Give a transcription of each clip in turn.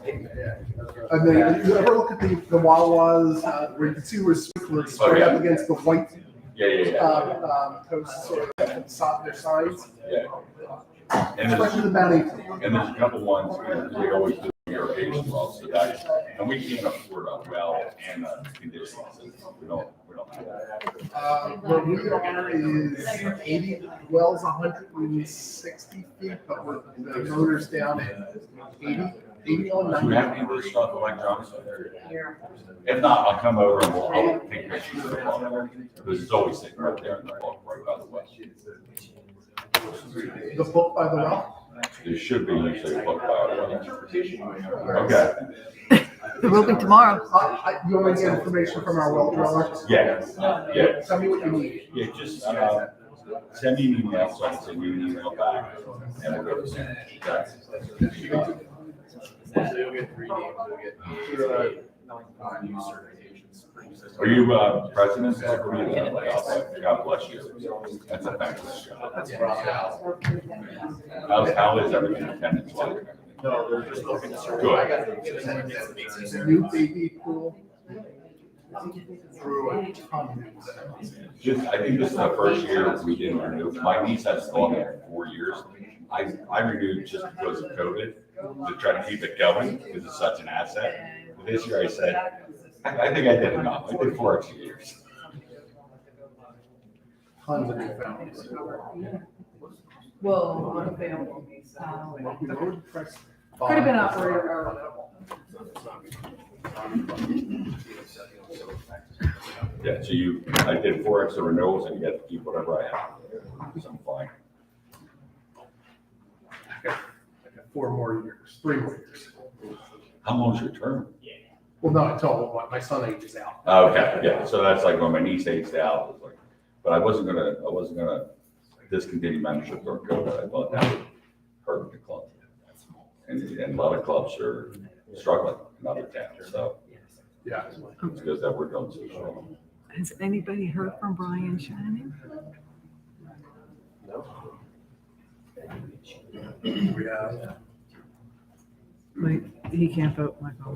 And then you ever look at the Wawas where you can see where sprinklers spray up against the white posts or their signs? Yeah. And Especially the bounty. there's a couple ones, we always do irrigation wells, so that, and we can't afford a well and a conditioning system. We don't have that. Where we are is 80 wells, 160 feet, but the motor's down at 80 on Do we 90. have any of this stuff electronics? If not, I'll come over and I'll take pictures of the pump. Because it's always sitting right there in the book, right by the well. The book by the well? There should be usually a book by the well. Okay. There will be tomorrow. You want to get information from our well driller? Yeah. Tell me what you need. Yeah, just send me an email so I can send you an email back and we'll go from there. So you'll get 3 games, you'll get new certifications. Are you president? God bless you. That's a thankless job. How is everything attendance like? No, they're just looking to serve. Good. New baby pool. Through a ton. Just, I think this is the first year we didn't renew. My niece has gone there for 4 years. I renewed just because of COVID to try to keep it going because it's such an asset. But this year I said, I think I did enough. I did 4 extra years. Tons of new families. Well, Could could have been operator or. Yeah, so I did 4 extra renewals and you get to keep whatever I have. So I'm fine. I got 4 more years, 3 more years. How long's your term? Well, no, until my son ages out. Okay, yeah, so that's like when my niece aged out, it was like, but I wasn't gonna discontinue membership during COVID. I thought that would hurt the club. And a lot of clubs are struggling in other towns, so Yeah. it's good that we're doing so strong. Has anybody heard from Brian Shannon? We have. Wait, he can't vote, Michael.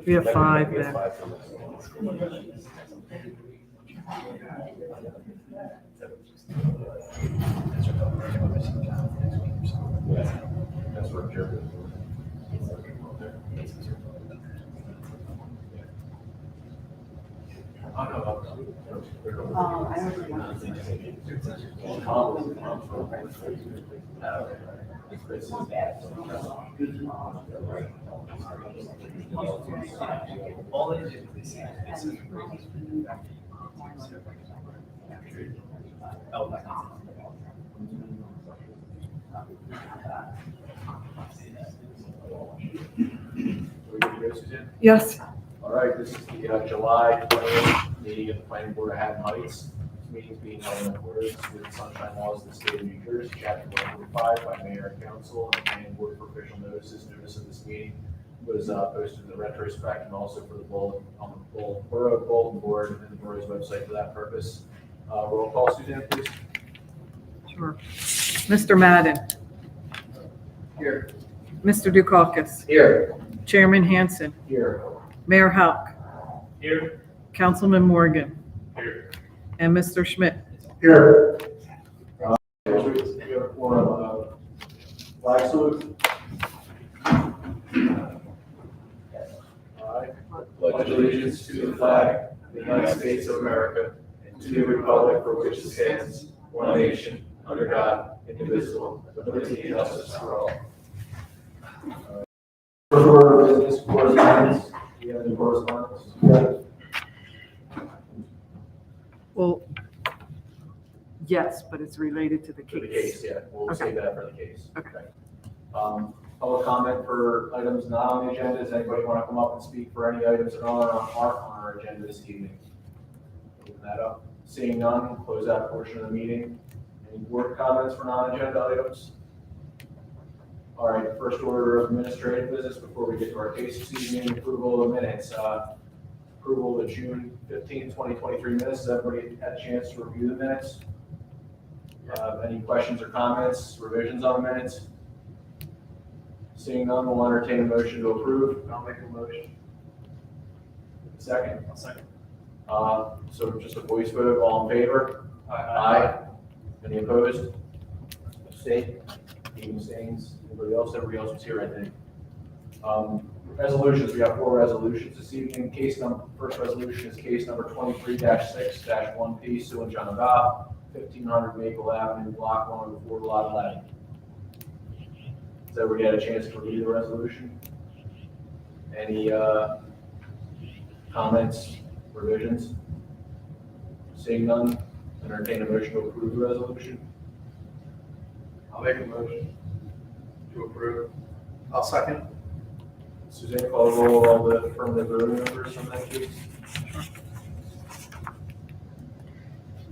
We have 5 then. That's where Jerry. Yes. All right, this is the July 20th meeting of the Planning Board of Haddon Heights. This meeting is being held in accordance with sunshine laws of the state of New Jersey, chapter 145 by mayor and council, and the Planning Board for official notices. Notice of this meeting was posted in the retrospect and also for the bulletin on the borough bulletin board and the borough's website for that purpose. Roll call, Suzanne, please. Sure. Mr. Madden, Here. Mr. Dukakis, Here. Chairman Hanson, Here. Mayor Houck, Here. Councilman Morgan, Here. and Mr. Schmidt. Here. We have for flag salute. Pledge allegiance to the flag of the United States of America and to the republic for which it stands, one nation, under God, indivisible, with liberty and justice for all. First order of business, correspondence. Do you have any correspondence? Well, yes, but it's related to the For the case. case, yeah, we'll Okay. save that for the case. Okay. Public comment for items not on the agenda. Does anybody want to come up and speak for any items that are on our agenda this evening? Open that up. Seeing none, we'll close that portion of the meeting. Any board comments for non-agenda items? All right, first order of administrative business before we get to our case this evening, approval of minutes. Approval of June 15, 2023 minutes. Has everybody had a chance to review the minutes? Any questions or comments, revisions on the minutes? Seeing none, we'll entertain a motion to approve. I'll make a motion. Second? I'll second. So just a voice vote, all in favor? Aye. Any opposed? Abstain? Any abstains? Anybody else? Everybody else was here, I think. Resolutions, we have 4 resolutions this evening. First resolution is case number 23-6-1P, Sue and John Goff, 1500 Maple Avenue, block 104, lot 11. Has everybody had a chance to review the resolution? Any comments, revisions? Seeing none, entertain a motion to approve the resolution. I'll make a motion to approve. I'll second. Suzanne, call the roll of all the affirmative voting members on that case.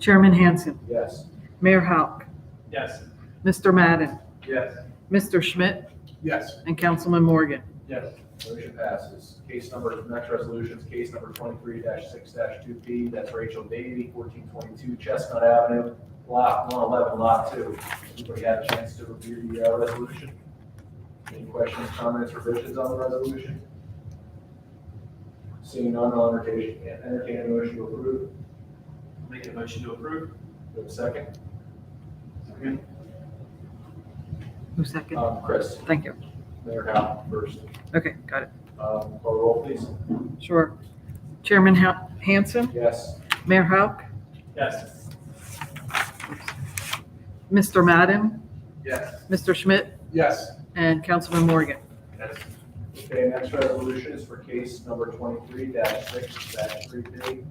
Chairman Hansen, Yes. Mayor Hauck, Yes. Mr. Madden, Yes. Mr. Schmidt, Yes. and Councilman Morgan. Yes. Motion passes. Next resolution is case number 23-6-2P. That's Rachel Davy, 1422 Chestnut Avenue, block 111, lot 2. Everybody had a chance to review the resolution? Any questions, comments, revisions on the resolution? Seeing none, I'll entertain a motion to approve. Make a motion to approve. Do we have a second? Second. Who second? Chris, Thank you. Mayor Howell first. Okay, got it. Call the roll, please. Sure. Chairman Hansen, Yes. Mayor Hauck, Yes. Mr. Madden, Yes. Mr. Schmidt, Yes. and Councilman Morgan. Yes. Okay, next resolution is for case number 23-6-3P.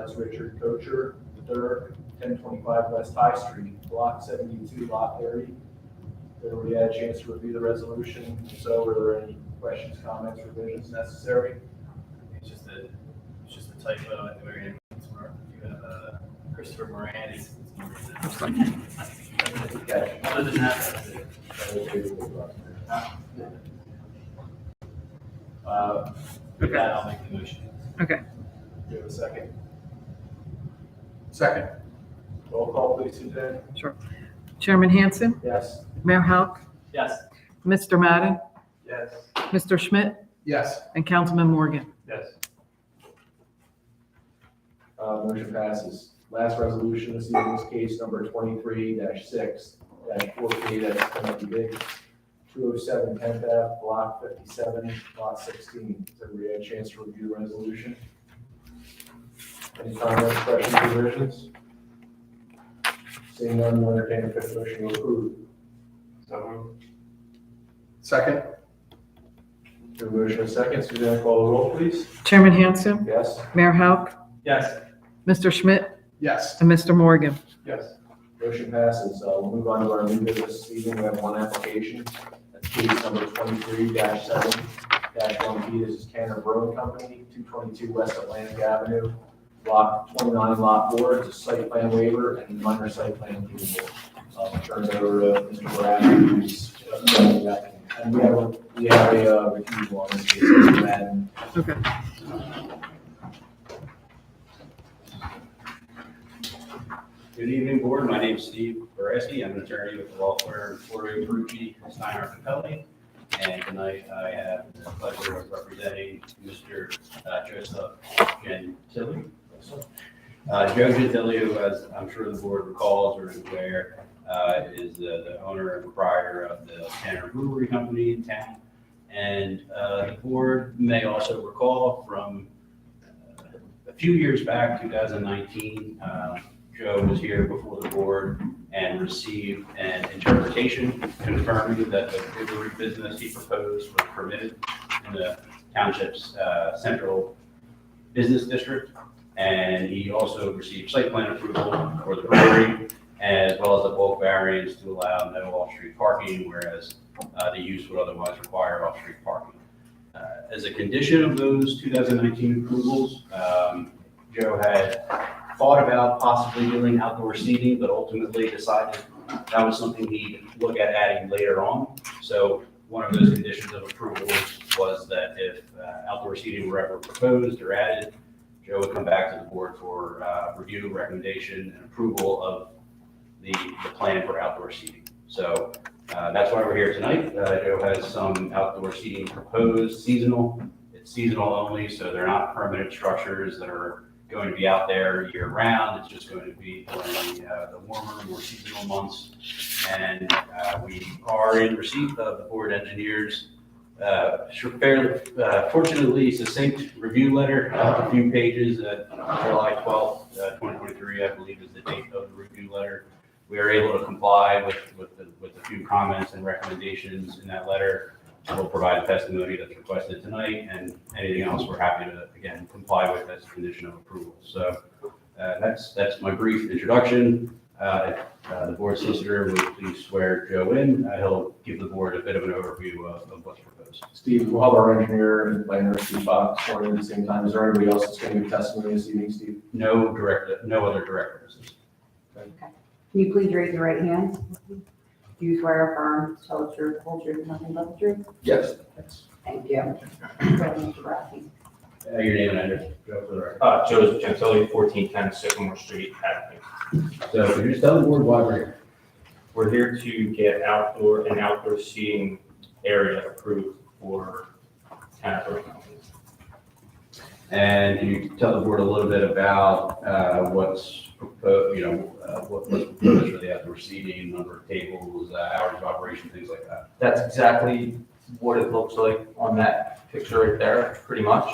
It's Richard Kocher, III, 1025 West High Street, block 72, lot 30. Everybody had a chance to review the resolution. If so, were there any questions, comments, revisions necessary? It's just a typo at the very end. You have Christopher Moran. It's Okay. Other than that, that's it. With that, I'll make the motion. Okay. Do you have a second? Second. Roll call, please, Suzanne. Sure. Chairman Hansen, Yes. Mayor Hauck, Yes. Mr. Madden, Yes. Mr. Schmidt, Yes. and Councilman Morgan. Yes. Motion passes. Last resolution this evening is case number 23-6-4P. That's Timothy Biggs, 207 10th Ave, block 57, lot 16. Has everybody had a chance to review the resolution? Any comments, questions, or revisions? Seeing none, we'll entertain a fifth motion to approve. So moved. Second. Do a motion and a second. Suzanne, call the roll, please. Chairman Hansen, Yes. Mayor Hauck, Yes. Mr. Schmidt, Yes. and Mr. Morgan. Yes. Motion passes. We'll move on to our new business this evening. We have one application. That's case number 23-7-1P. This is Tanner Brewing Company, 222 West Atlantic Avenue, block 29, lot 4. It's a site plan waiver and minor site plan approval. I'll turn it over to Mr. Brad, who's, and we have a review on this case. And Okay. Good evening, board. My name is Steve Bareski. I'm an attorney with the law firm Florio Perucci, Steinhardt and Company. And tonight I have the pleasure of representing Mr. Joseph Gentili. Joe Gentili, who, as I'm sure the board recalls or is aware, is the owner and proprietor of the Tanner Brewery Company in town. And the board may also recall from a few years back, 2019, Joe was here before the board and received an interpretation confirming that the brewery business he proposed was permitted in the township's central business district. And he also received site plan approval for the brewery, as well as a bulk variance to allow no off-street parking, whereas the use would otherwise require off-street parking. As a condition of those 2019 approvals, Joe had thought about possibly doing outdoor seating, but ultimately decided that was something he'd look at adding later on. So one of those conditions of approval was that if outdoor seating were ever proposed or added, Joe would come back to the board for review, recommendation, and approval of the plan for outdoor seating. So That's why we're here tonight. Joe has some outdoor seating proposed, seasonal. It's seasonal only, so they're not permanent structures that are going to be out there year round. It's just going to be during the warmer, more seasonal months. And we are in receipt of the board engineers fairly, fortunately succinct review letter, a few pages, July 12th, 2023, I believe is the date of the review letter. We are able to comply with a few comments and recommendations in that letter. We'll provide a testimony that's requested tonight, and anything else we're happy to, again, comply with as a condition of approval. So that's my brief introduction. The board solicitor will please swear Joe in. He'll give the board a bit of an overview of what's proposed. Steve, we'll have our engineer and planner, Steve Fox, sworn in at the same time. Is there anybody else that's going to give testimony this evening, Steve? No other direct witnesses. Can you please raise your right hand? Do you swear or affirm to tell the truth, the whole truth, and nothing but the truth? Yes. Thank you. Go ahead, Mr. Brasky. Your name and address, Joe, for the record. Joseph Gentili, 1410 Sycamore Street, Hadley. So could you just tell the board why we're here? We're here to get an outdoor seating area approved for 10 outdoor companies. And can you tell the board a little bit about what's proposed, what's proposed for the outdoor seating, number of tables, hours of operation, things like that? That's exactly what it looks like on that picture right there, pretty much.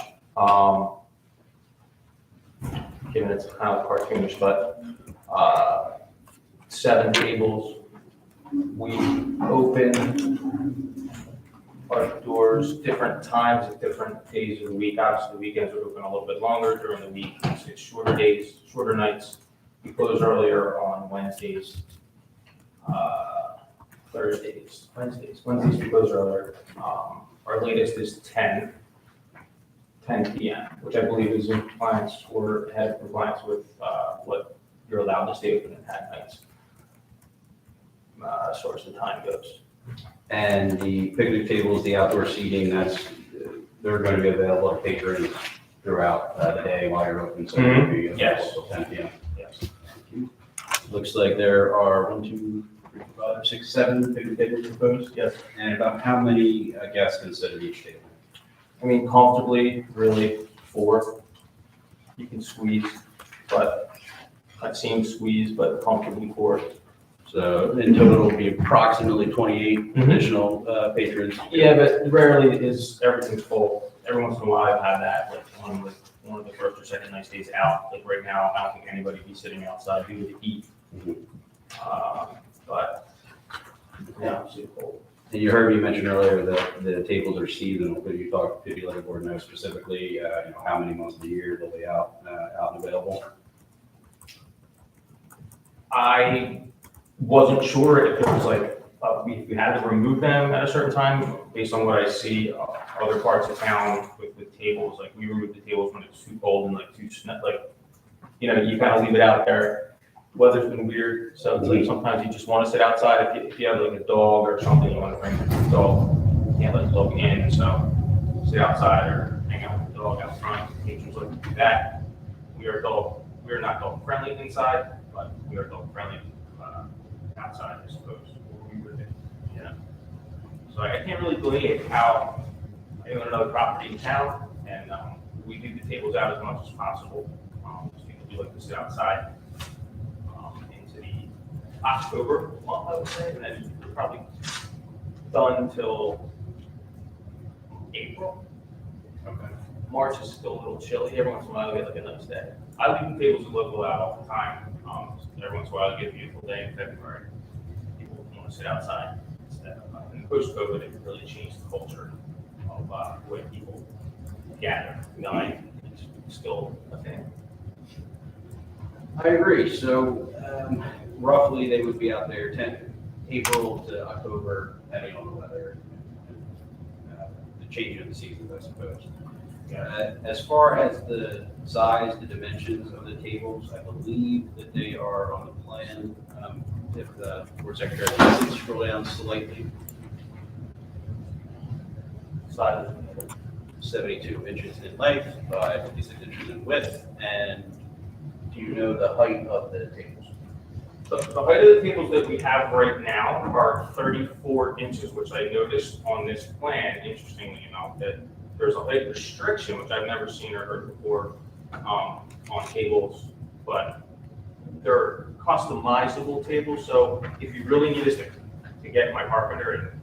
Given it's kind of cartoonish, but 7 tables. We open our doors different times at different days of the week. Obviously, the weekends are open a little bit longer. During the week, it's shorter days, shorter nights. We close earlier on Wednesdays, Thursdays, Wednesdays we close earlier. Our latest is 10 p.m., which I believe is in compliance or had compliance with what you're allowed to stay open at nights, as far as the time goes. And the picnic tables, the outdoor seating, they're going to be available to patrons throughout the day while you're open, so it'll be available Yes. till 10 p.m. Yes. Looks like there are 1, 2, 3, 4, 5, 6, 7 picnic tables proposed. Yes. And about how many guests can sit at each table? I mean, comfortably, really 4. You can squeeze, but I've seen squeeze, but comfortably 4. So in total, it'll be approximately 28 additional patrons. Yeah, but rarely is everything full. Every once in a while, I've had that, like one of the first or second night stays out. Like right now, I don't think anybody would be sitting outside due to the heat. But yeah, it's too cold. And you heard me mention earlier that the tables are seasonal. Could you let the board know specifically, how many months of the year they'll be out and available? I wasn't sure if it was like, we had to remove them at a certain time based on what I see other parts of town with tables. Like we removed the tables when it's too cold and like you kind of leave it out there. Weather's been weird, so it's like sometimes you just want to sit outside. If you have like a dog or something, you want to bring the dog, you can't let the dog in, so sit outside or hang out with the dog out front. Patrons like to do that. We are not dog friendly inside, but we are dog friendly outside, I suppose. So I can't really delineate how I own another property in town, and we do the tables out as much as possible. People do like to sit outside into the October month, I would say, and then we're probably done until April. Okay. March is still a little chilly. Every once in a while, we get like a nice day. I leave the tables and local out all the time. Every once in a while, I get a beautiful day in February. People want to sit outside instead. And post-COVID, it really changed the culture of the way people gather. It's still a thing. I agree. So roughly they would be out there April to October, depending on the weather, the change of the seasons, I suppose. As far as the size, the dimensions of the tables, I believe that they are on the plan. If the board secretary can scroll down slightly, Size. 72 inches in length by 56 inches in width. And do you know the height of the tables? The height of the tables that we have right now are 34 inches, which I noticed on this plan, interestingly enough, that there's a height restriction, which I've never seen or heard before, on tables, but they're customizable tables, so if you really need us to get my carpenter and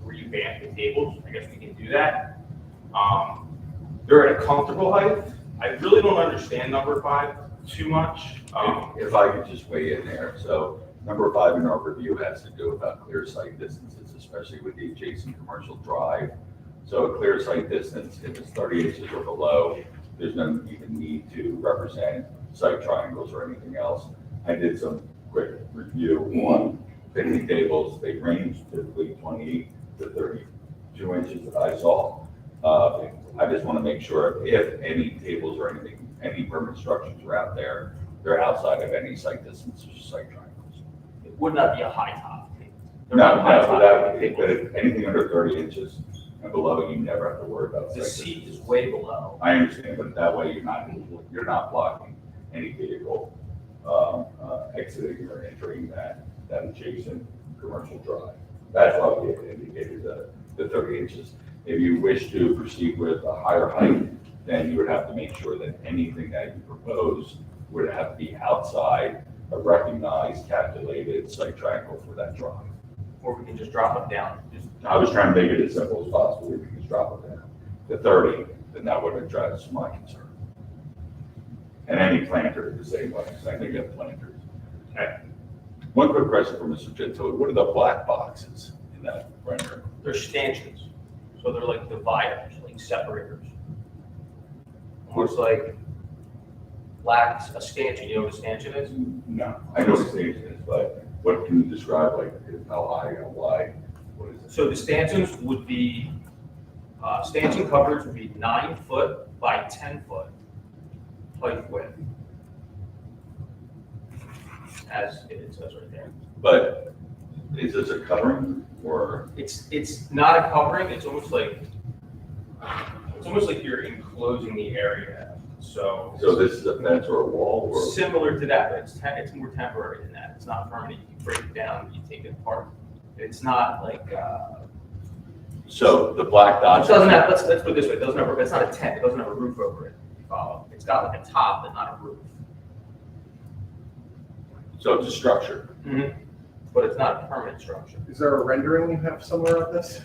revamp the tables, I guess we can do that. They're at a comfortable height. I really don't understand number 5 too much. If I could just weigh in there, so number 5 in our review has to do about clear sight distances, especially with the adjacent commercial drive. So a clear sight distance, if it's 30 inches or below, there's no even need to represent sight triangles or anything else. I did some quick review on picnic tables. They range typically 28 to 32 inches that I saw. I just want to make sure if any tables or anything, any permanent structures are out there, they're outside of any sight distance or sight triangles. It would not be a high top table. They're No, not high no, top but tables. anything under 30 inches and below, you never have to worry about sight The distance. seat is way below. I understand, but that way you're not blocking any vehicle exiting or entering that adjacent commercial drive. That's why we had indicated the 30 inches. If you wish to proceed with a higher height, then you would have to make sure that anything that you propose would have to be outside a recognized, calculated site triangle for that drive. Or we can just drop them down. Just I was trying to make it as simple as possible. If you can just drop it down to 30, then that would address my concern. And any planter the same way, so I think you have planters. Okay. One quick question for Mr. Gentile. What are the black boxes in that rendering? They're stanchions, so they're like dividers, like separators. Almost like a stanchion, you know what a stanchion is? No, I know what station is, but what can you describe, like how high, how wide? What is it? So the stanchions would be, stanchion coverage would be 9 foot by 10 foot height width. As it says right there. But is this a covering or? It's not a covering, it's almost like you're enclosing the area. So So this is a fence or a wall or? similar to that, but it's more temporary than that. It's not permanent. You can break it down, you take it apart. It's not like, So the black it dots. doesn't have, let's put it this way, it doesn't have, it's not a tent, it doesn't have a roof over it. You follow? It's got like a top, but not a roof. So it's a structure. But it's not a permanent structure. Is there a rendering you have somewhere of this?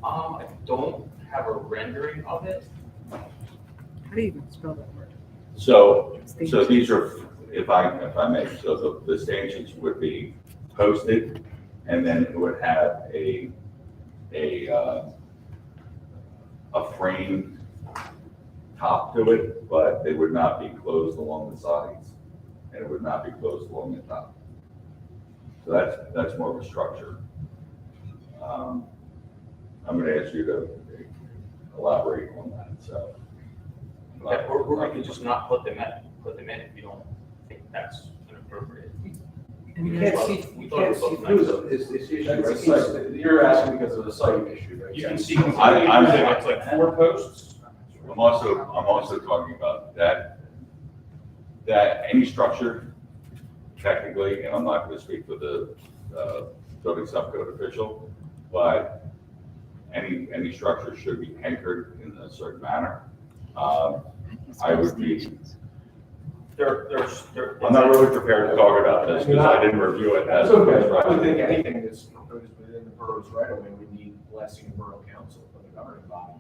I don't have a rendering of it. How do you even spell that word? So these are, if I may, so the stanchions would be posted and then it would have a frame top to it, but they would not be closed along the sides and it would not be closed along the top. So that's more of a structure. I'm going to ask you to elaborate on that, so. Okay, or we can just not put them in if you don't think that's inappropriate. And You then- can't see, We you thought can't it see looked through nice. them, is the issue, That's right? the site. You're asking because of the site issue, right? You can see I'm- completely, it's like 4 posts. I'm also talking about that any structure technically, and I'm not going to speak for the building subcode official, but any structure should be anchored in a certain manner. I would be, I'm not really prepared to talk about this because I didn't review it as. That's okay, I would think anything that's proposed within the borough's right of way would need blessing of borough council for the governing body.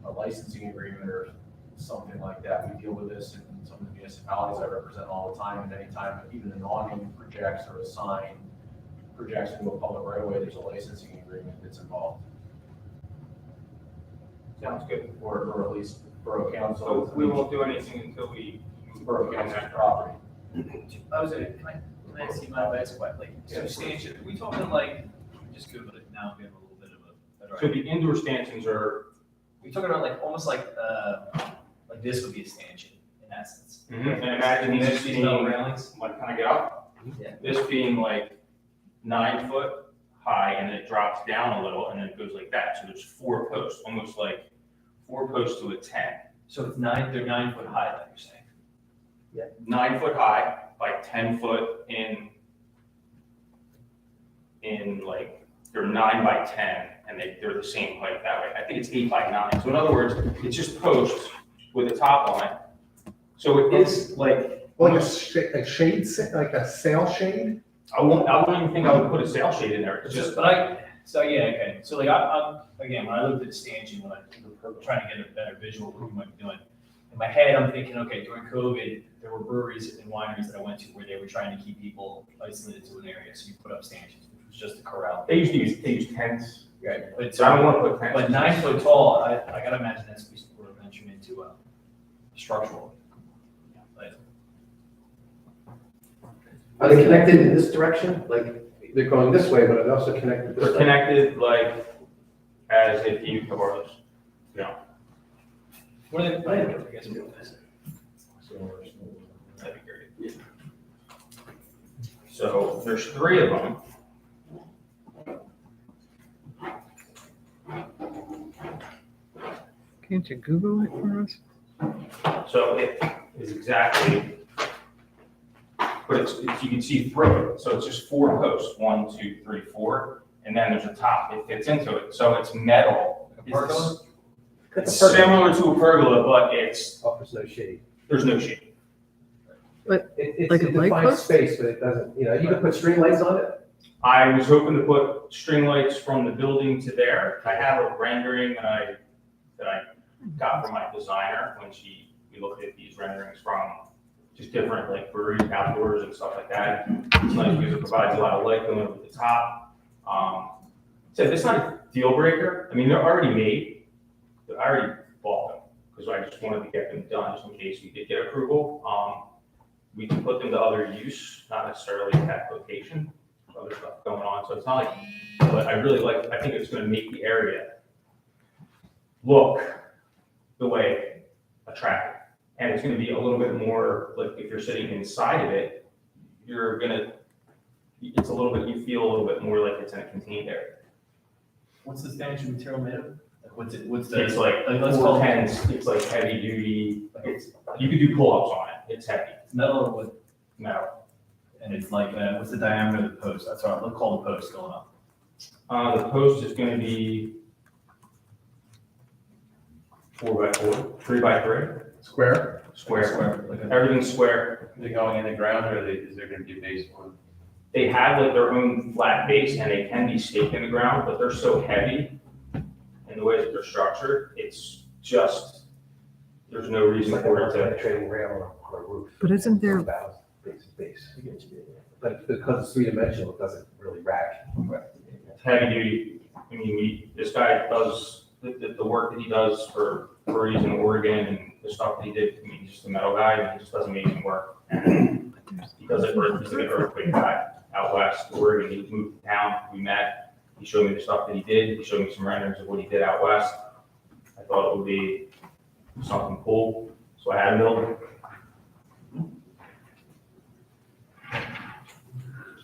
A licensing agreement or something like that, we deal with this in some of the municipalities I represent all the time, and anytime even an awning projects or a sign projects into a public right of way, there's a licensing agreement that's involved. Sounds good. Or at least borough So council. we won't do anything until we. Borough council's property. I was gonna, can I ask you my advice quite like, Yeah. substantial, are we talking like, just Google it now, we have a little bit of a better So idea. the indoor stanchions are, We talking about like, almost like this would be a stanchion in essence. and imagine this These metal being, railings. like, kind of get up? Yeah. This being like 9 foot high and it drops down a little and then it goes like that. So there's 4 posts, almost like 4 posts to a tent. So it's they're 9 foot high, like you're saying. 9 foot high, by 10 foot in like, they're 9 by 10, and they're the same height that way. I think it's 8 by 9. So in other words, it's just posts with a top on it. So it is like, Like a shade, like a sail shade? I wouldn't even think I would put a sail shade in there. It's just, So yeah, okay, so like I'm again, when I looked at the stanchion, when I'm trying to get a better visual of what you might be doing, in my head, I'm thinking, okay, during COVID, there were breweries and wineries that I went to where they were trying to keep people isolated to an area, so you put up stanchions, which was just a corral. they use tents. Right, but So I don't want to put tents. but 9 foot tall, I gotta imagine that's be sort of venturing into structural. Like, Are they connected in this direction? Like, they're going this way, but are they also connected this They're way? connected like as if you cover this. what are they, I guess we'll do this. That'd be great. So there's 3 of them. Can't you Google it for us? So it is exactly, but you can see through it. So it's just 4 posts, 1, 2, 3, 4, and then there's a top. It fits into it. So it's metal. Like a pergola? It's similar to a pergola, but Offers no shade. there's no shade. It Like a light defines post? space, but it doesn't, you can put string lights on it. I was hoping to put string lights from the building to there. I have a rendering that I got from my designer when we looked at these renderings from just different like breweries, outdoors and stuff like that. It's nice because it provides a lot of light going over the top. So it's not a deal breaker. I mean, they're already made. I already bought them because I just wanted to get them done just in case we did get approval. We can put them to other use, not necessarily at location, other stuff going on. So it's not like, but I think it's going to make the area look the way attractive. And it's going to be a little bit more, like if you're sitting inside of it, it's a little bit, you feel a little bit more like it's in a contained area. What's the stanchion material made of? Like, what's the? It's like let's call it 410s, it's like heavy duty, you could do pull-ups on it, it's heavy, metal or wood, metal. and it's like, what's the diameter of the post? That's what let's call the post going up. The post is going to be 4 by 4, 3 by 3, Square? square. Like a- Everything's square. Are they going in the ground or is there gonna be a base for them? They have like their own flat base and they can be staked in the ground, but they're so heavy in the way that they're structured, it's just, there's no It's reason like for a it to. penetrating rail on a roof. But isn't there- Base. But because it's 3-dimensional, it doesn't really rack. It's heavy duty. I mean, this guy does, the work that he does for breweries in Oregon and the stuff that he did, I mean, he's just a metal guy and he just does amazing work. He does it for, he's like an earthquake guy out west, Oregon. He moved to town, we met, he showed me the stuff that he did, he showed me some renderings of what he did out west. I thought it would be something cool, so I had him build it.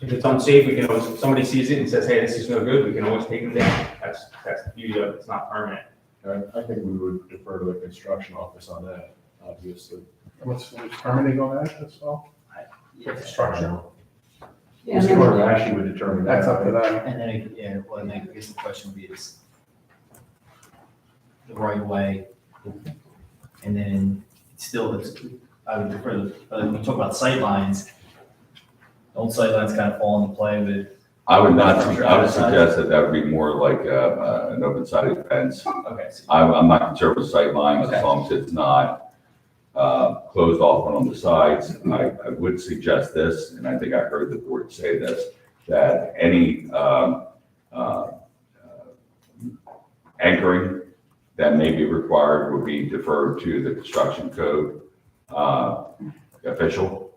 If it's unsafe, we can always, if somebody sees it and says, hey, this is no good, we can always take them down. That's the beauty of it, it's not permanent. I think we would defer to the construction office on that, obviously. What's permitting on that, that's all? Structure. Yeah, Mr. and Carter then- actually would determine that. That's up to them. And then, yeah, well, and I guess the question would be is the right of way. And then it's still, I would defer, when you talk about sightlines, old sightlines kind of fall into play with. I would suggest that would be more like an open-sided fence. Okay, so I'm not concerned with sight lines Okay. as long as it's not closed off on the sides. I would suggest this, and I think I heard the board say this, that any anchoring that may be required would be deferred to the construction code official.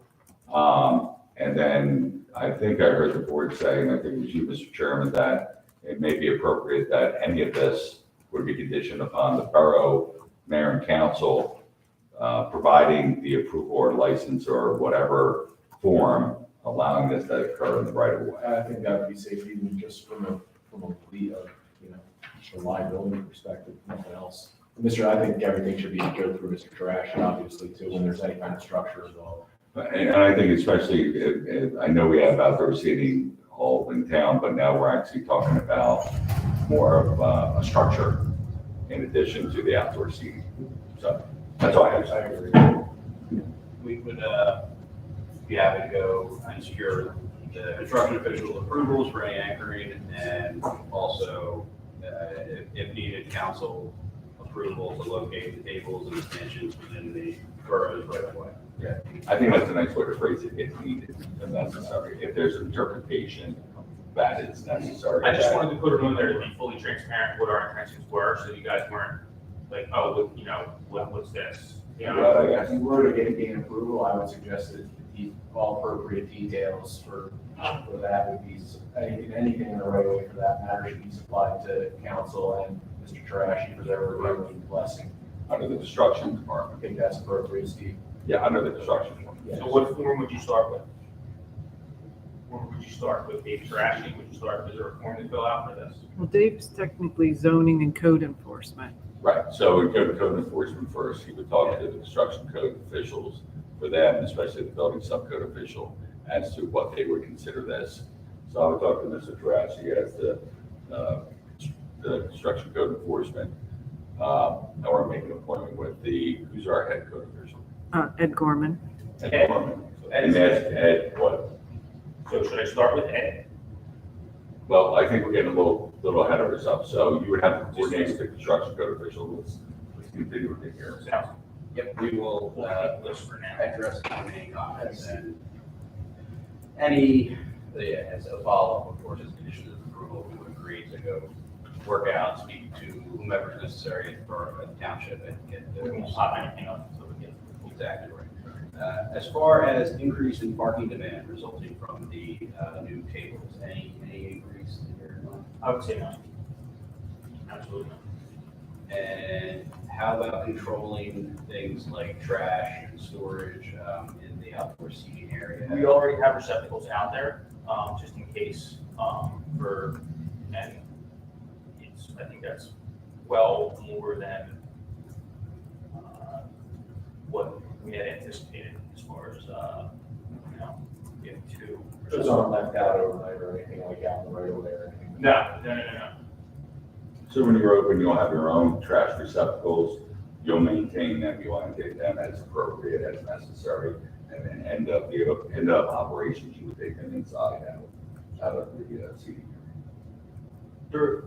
And then I think I heard the board say, and I think it was you, Mr. Chairman, that it may be appropriate that any of this would be conditioned upon the borough, mayor and council providing the approval or license or whatever form allowing this to occur in the right of way. I think that would be safe, even just from a liability perspective, nothing else. I think everything should be go through Mr. Tarash, obviously, too, when there's any kind of structure involved. And I think especially, I know we have outdoor seating all in town, but now we're actually talking about more of a structure in addition to the outdoor seating. So that's all I have to say. agree. We would, be happy to go and secure the construction official approvals for any anchoring, and also, if needed, council approval to locate the tables and extensions within the borough's right of way. Yeah, I think that's a nice way to phrase it, if needed and necessary. If there's an interpretation that is necessary. I just wanted to put it on there to be fully transparent what our intentions were, so you guys weren't like, oh, you know, what's this? You know, Right, I If guess. you were to gain approval, I would suggest that all appropriate details for that would be, anything in the right way for that matter should be supplied to council and Mr. Trashy for their review and blessing. Under the construction I department. think that's appropriate, Steve. Yeah, under the construction department. so what form would you start with? Form would you start with? Dave Trashy, would you start, is there a form to fill out for this? Well, Dave's technically zoning and code enforcement. Right, so we go to code enforcement first. He would talk to the construction code officials for them, especially the building subcode official, as to what they would consider this. So I would talk to Mr. Trashy as the construction code enforcement. And we're making an appointment with who's our head code official? Ed Gorman. Ed Gorman. And Ed, what? So should I start with Ed? Well, I think we're getting a little ahead of ourselves. So you would have to coordinate with the construction code official. Let's continue with it here. Sounds Yep, we will, list for now. address any comments and any, as a follow-up, of course, as conditions of approval, we would agree to go work out, speak to whomever is necessary for the township and get We the. won't pop anything up, so we get. Exactly right. As far as increase in parking demand resulting from the new tables, any increase in your mind? I would say no. Absolutely not. And how about controlling things like trash and storage in the outdoor seating area? We already have receptacles out there, just in case, and I think that's well more than, what we had anticipated as far as, getting two. Those aren't left out overnight or anything like out in the right of way or anything. No. So when you're open, you'll have your own trash receptacles, you'll maintain them, you'll empty them as appropriate, as necessary, and then end up operations, you would take them inside out of the seating area.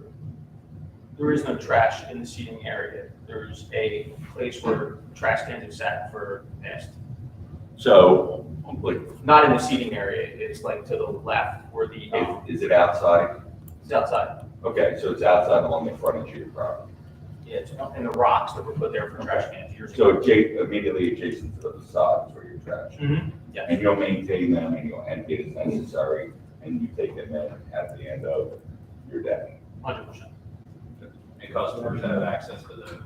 There is no trash in the seating area. There's a place where trash cans are set for nest. So, like, Not in the seating area, it's like to the left where the, is it outside? it's outside. Okay, so it's outside along the frontage of your property. Yeah, it's in the rocks that were put there for trash cans years So ago. immediately adjacent to the facade is where your trash. Mm-hmm, yeah, And you'll maintain them and you'll empty it as necessary, and you take them in at the end of your day. 100%. And customers have access to those,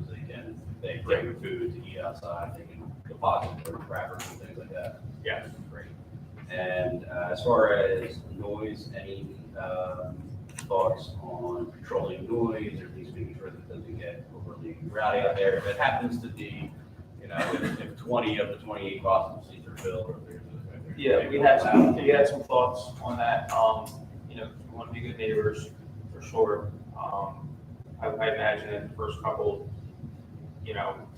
they bring food to eat outside, they can deposit their wrappers and things like that. Yeah. Great. And as far as noise, any thoughts on controlling noise, or at least making sure that it doesn't get overly rowdy out there? If it happens to be, if 20 of the 28 Boston seats are filled, or if there's. Yeah, we had some thoughts on that. We want to be good neighbors for sure. I imagine in the first couple,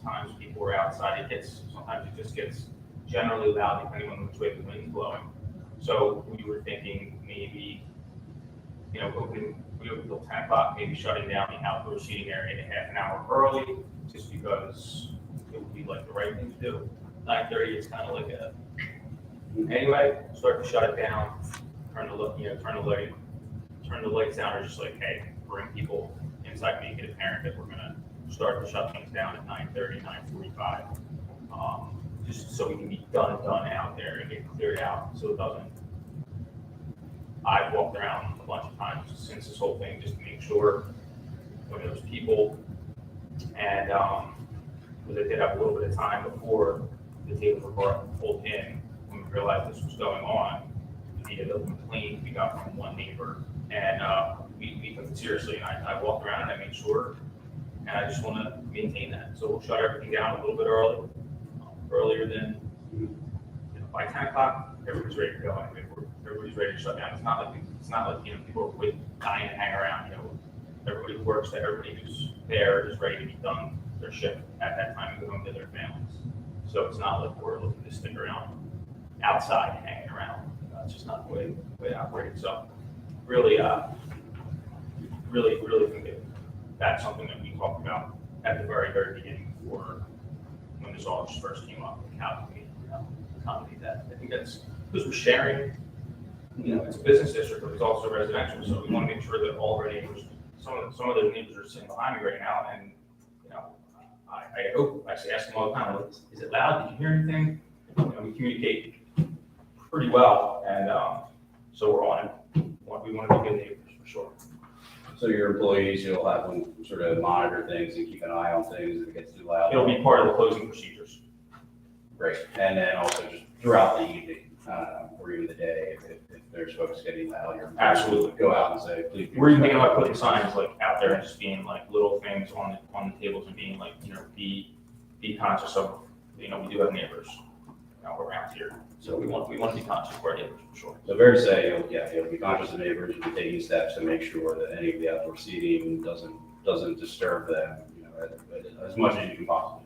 times people were outside, sometimes it just gets generally loud depending on which way the wind's blowing. So we were thinking maybe, we open till 10 o'clock, maybe shutting down the outdoor seating area half an hour early, just because it would be like the right thing to do. 9:30 is kind of like anyway, start to shut it down, turn the lights down, or just like, hey, bring people inside, make it apparent that we're gonna start to shut things down at 9:30, 9:45. Just so we can be done out there and get cleared out, so it doesn't. I've walked around a bunch of times since this whole thing, just to make sure when there's people, and, because I did have a little bit of time before the tables were pulled in, when we realized this was going on, we had a complaint we got from one neighbor, and we took it seriously, and I walked around and I made sure, and I just want to maintain that. So we'll shut everything down a little bit earlier than by 10 o'clock, everybody's ready to go. I mean, everybody's ready to shut down. It's not like, people are dying to hang around, everybody who works there, everybody who's there is ready to be done their shift at that time and go home to their families. So it's not like we're looking to stick around outside hanging around. It's just not the way it operates. So really think that that's something that we talked about at the very, very beginning before, when this all just first came up, how can we accommodate that? I think that's because we're sharing, it's a business district, but it's also residential, so we want to make sure that all our neighbors, some of those neighbors are sitting behind me right now, and, I hope, I ask them all the time, is it loud? Did you hear anything? We communicate pretty well, and, so we're on it. We want to be good neighbors, for sure. So your employees, you'll have them sort of monitor things and keep an eye on things if it gets too loud? It'll be part of the closing procedures. Great. And then also just throughout the evening, or even the day, if there's folks getting loud, you're Absolutely. go out and say, please. We're even thinking about putting signs like out there and just being like little things on the tables and being like, be conscious of, we do have neighbors, around here. So we want to be conscious of our neighbors, for sure. So fair to say, you'll be conscious of neighbors, you'll be taking steps to make sure that any of the outdoor seating doesn't disturb them, as much as you can possibly.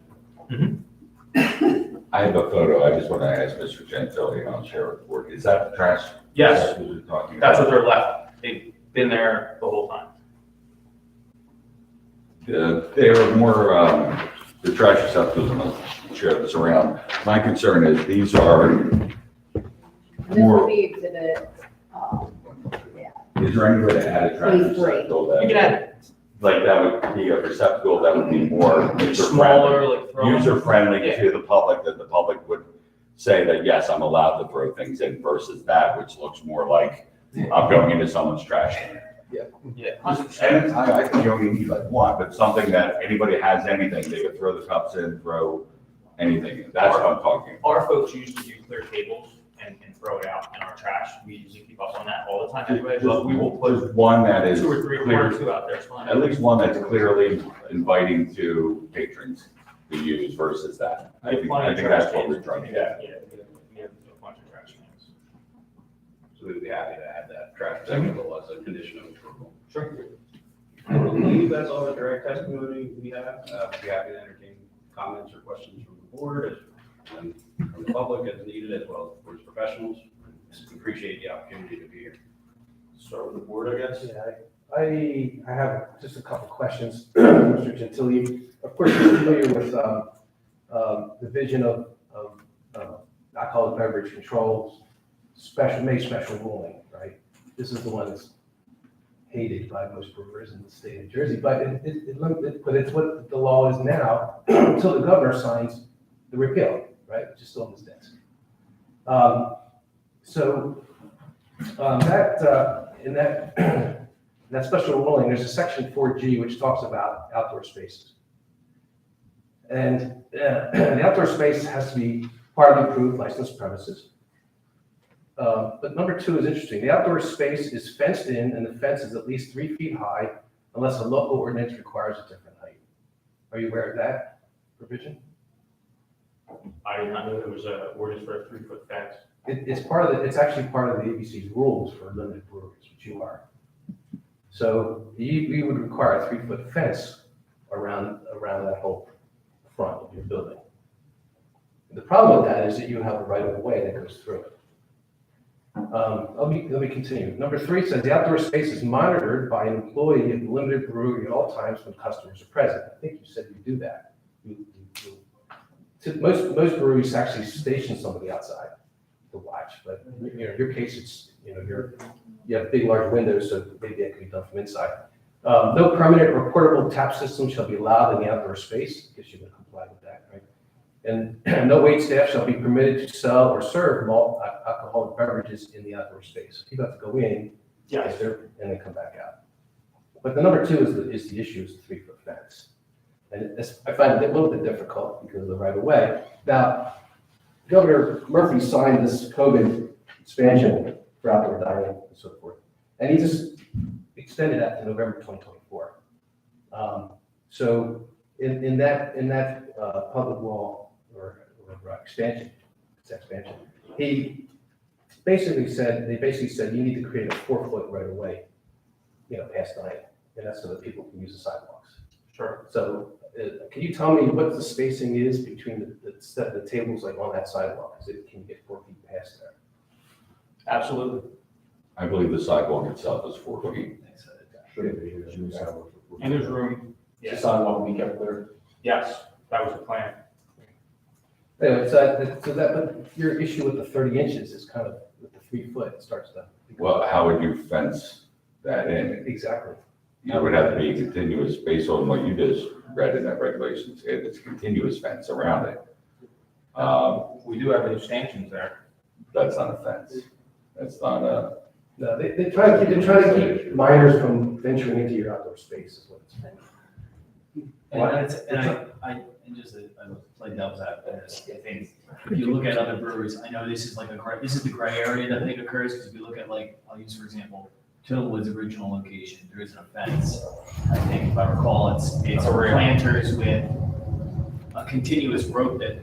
I have a photo, I just want to ask Mr. Gentili on Sheriff Board, is that the trash? Yes. That's what we're talking about? That's what they're left. They've been there the whole time. They're more, the trash receptacles and the share that's around. My concern is these are This more, will be exhibit, is there any way to add a trash Please, great. receptacle You can that, add like, that would be a receptacle that would be more smaller, like throw. user friendly Yeah. to the public, that the public would say that, yes, I'm allowed to throw things in, versus that, which looks more like I'm going into someone's trash can. Yeah. And I think you only need like one, but something that anybody has anything, they could throw the cups in, throw anything in. That's what I'm talking about. Our folks usually do clear tables and throw it out in our trash. We usually keep up on that all the time anyway, but we will put There's one that is 2 or 3, 1 clear, or 2 out there. It's fine. at least one that's clearly inviting to patrons to use versus that. I think that's what we're trying to get. Yeah, we have a bunch of trash cans. So we'd be happy to add that trash receptacle as a condition of approval. Sure. I believe that's all the direct testimony we have. Be happy to entertain comments or questions from the board and from the public as needed, as well as the board's professionals. Just appreciate the opportunity to be here. Start with the board, I guess. Yeah, I have just a couple questions, Mr. Gentili. Of course, you're familiar with the vision of alcoholic beverage controls, special ruling, right? This is the one that's hated by most brewers in the state of Jersey, but it's what the law is now until the governor signs the repeal, right? Which is still on his desk. In that special ruling, there's a section 4G which talks about outdoor spaces. And the outdoor space has to be part of the approved licensed premises. But number 2 is interesting. The outdoor space is fenced in and the fence is at least 3 feet high unless a local ordinance requires a different height. Are you aware of that provision? I did not know there was a ordinance for a 3-foot fence. It's actually part of the ABC's rules for limited breweries, which you are. So we would require a 3-foot fence around that whole front of your building. The problem with that is that you have a right of way that goes through it. Let me continue. Number 3 says the outdoor space is monitored by an employee of the limited brewery at all times when customers are present. I think you said you do that. Most breweries actually station somebody outside to watch, but in your case, it's you have big, large windows, so maybe that can be done from inside. No permanent or portable tap system shall be allowed in the outdoor space. I guess you would comply with that, right? And no wait staff shall be permitted to sell or serve malt alcoholic beverages in the outdoor space. You have to go in, Yes. enter, and then come back out. But the number 2 is the issue, is the 3-foot fence. And I find it a little bit difficult because of the right of way. Now, Governor Murphy signed this COVID expansion for outdoor dining and so forth, and he just extended that to November 2024. So in that public law or expansion, its expansion. They basically said you need to create a 4-foot right of way, past 9, and that's so that people can use the sidewalks. Sure. So, can you tell me what the spacing is between the tables like on that sidewalk? Can you get 4 feet past there? Absolutely. I believe the sidewalk itself is 4 feet. Shouldn't be, there's no sidewalk. And there's room, The yes, sidewalk will be kept clear. yes, that was the plan. Anyway, but your issue with the 30 inches is kind of, with the 3 foot, it starts to. Well, how would you fence that in? Exactly. It would have to be continuous, based on what you just read in that regulations, it's a continuous fence around it. We do have the stanchions there. That's not a fence. That's not a, No, they're trying to keep minors from venturing into your outdoor space is what it's meant. And just to play devil's advocate, I think if you look at other breweries, I know this is the gray area that I think occurs, because if you look at I'll use for example, Tillwood's original location, there isn't a fence. I think if I recall, it's planters with a continuous rope that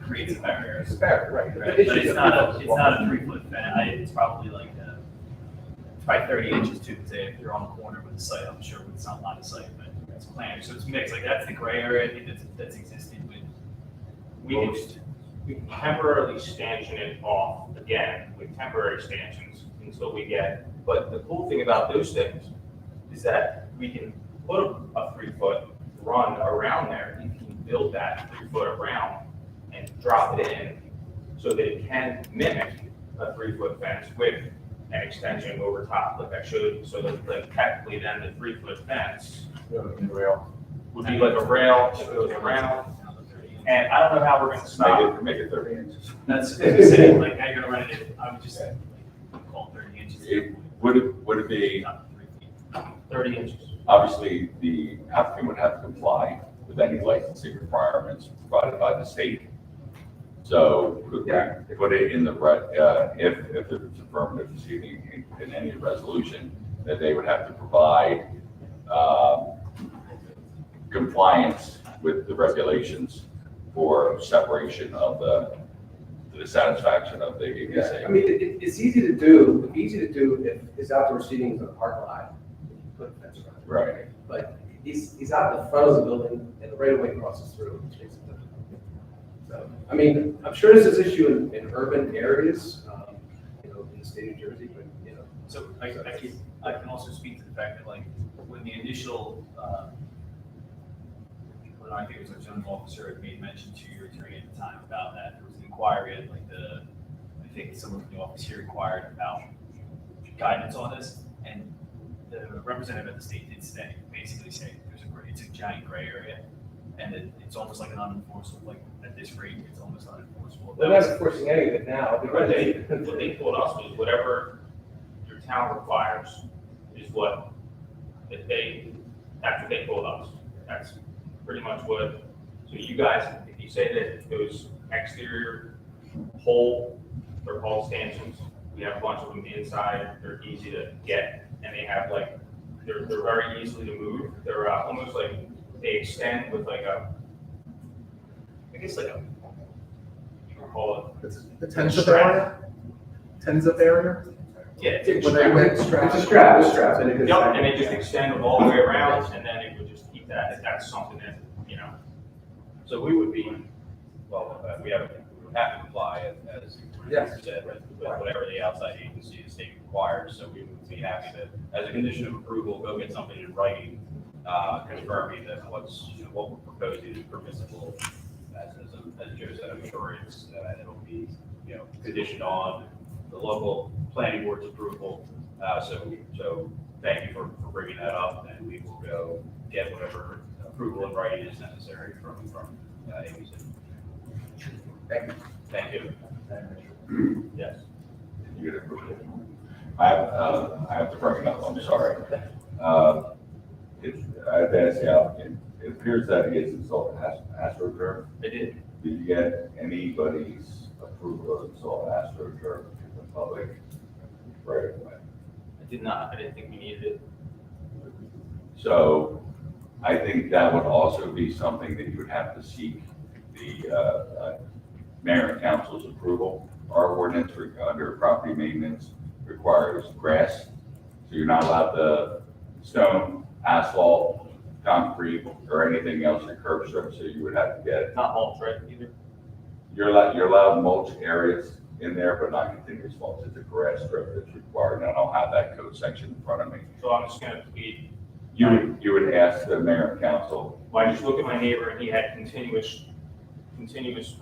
creates a barrier. It's fair, right. Right, but it's not a 3-foot fence, it's probably it's probably 30 inches too, say if you're on the corner with the site, I'm sure it's not line of sight, but it's planned, so it's mixed, that's the gray area, I think that's existed with. We can temporarily stanchion it off again with temporary stanchions until we get, but the cool thing about those things is that we can put a 3-foot run around there. You can build that 3-foot around and drop it in so that it can mimic a 3-foot fence with an extension over top, like I showed you. So that technically then the 3-foot fence Rail. would be like a rail that goes around. And I don't know how we're gonna stop. make it 30 inches. That's, as I say, now you're gonna run it, I would just call it 30 inches. Would it be, Not 3 feet. 30 inches. obviously, the applicant would have to comply with any licensing requirements provided by the state. So could we put it in the, if it's affirmative proceeding in any resolution, that they would have to provide compliance with the regulations for separation of to the satisfaction of the Yeah, I ABC. mean, it's easy to do if his outdoor seating is in a parking lot. You can put a fence around it. Right. But he's out in the front of the building and the right of way crosses through, which makes it difficult. So, I mean, I'm sure this is an issue in urban areas, in the state of Jersey, but, So I can also speak to the fact that when the initial, when I think it was a zoning officer had made mention to your attorney at the time about that, there was an inquiry at I think someone from the office here inquired about guidance on this, and the representative at the state did basically say it's a giant gray area, and it's almost like an unenforceable, at this rate, it's almost unenforceable. they're not enforcing any of it now. What they told us was whatever your town requires is what that's what they told us. That's pretty much what, so you guys, if you say that those exterior pole, they're called stanchions, we have a bunch of them inside, they're easy to get, and they have they're very easily to move. They're almost they extend with I guess you can call it. The 10-zip area? 10-zip area? Yeah, it's When they went It's strap. a strap, and it goes. Yep, and they just extend all the way around, and then it would just keep that, if that's something that, So we would be, well, we would have to comply, as Yes. said, with whatever the outside agency, the state requires. So we would be happy to, as a condition of approval, go get something in writing, confirming that what we're proposing is permissible. As Joe said, I'm sure it'll be, conditioned on the local planning board's approval. So thank you for bringing that up, and we will go get whatever approval in writing is necessary from ABC. Thank you. Thank you. Yes. I have to bring it up, I'm sorry. I've asked the applicant, it appears that he has installed AstroTurf. I did. Did you get anybody's approval of install AstroTurf to the public right away? I did not, I didn't think we needed it. So I think that would also be something that you would have to seek the mayor and council's approval. Our ordinance under property maintenance requires grass, so you're not allowed to stone, asphalt, concrete, or anything else in curb strip, so you would have to get, Not mulch, right, either? you're allowed mulch areas in there, but not continuous mulch. It's a grass strip that's required, and I don't have that code section in front of me. So I'm just gonna be, You would ask the mayor and council. well, I just look at my neighbor and he had continuous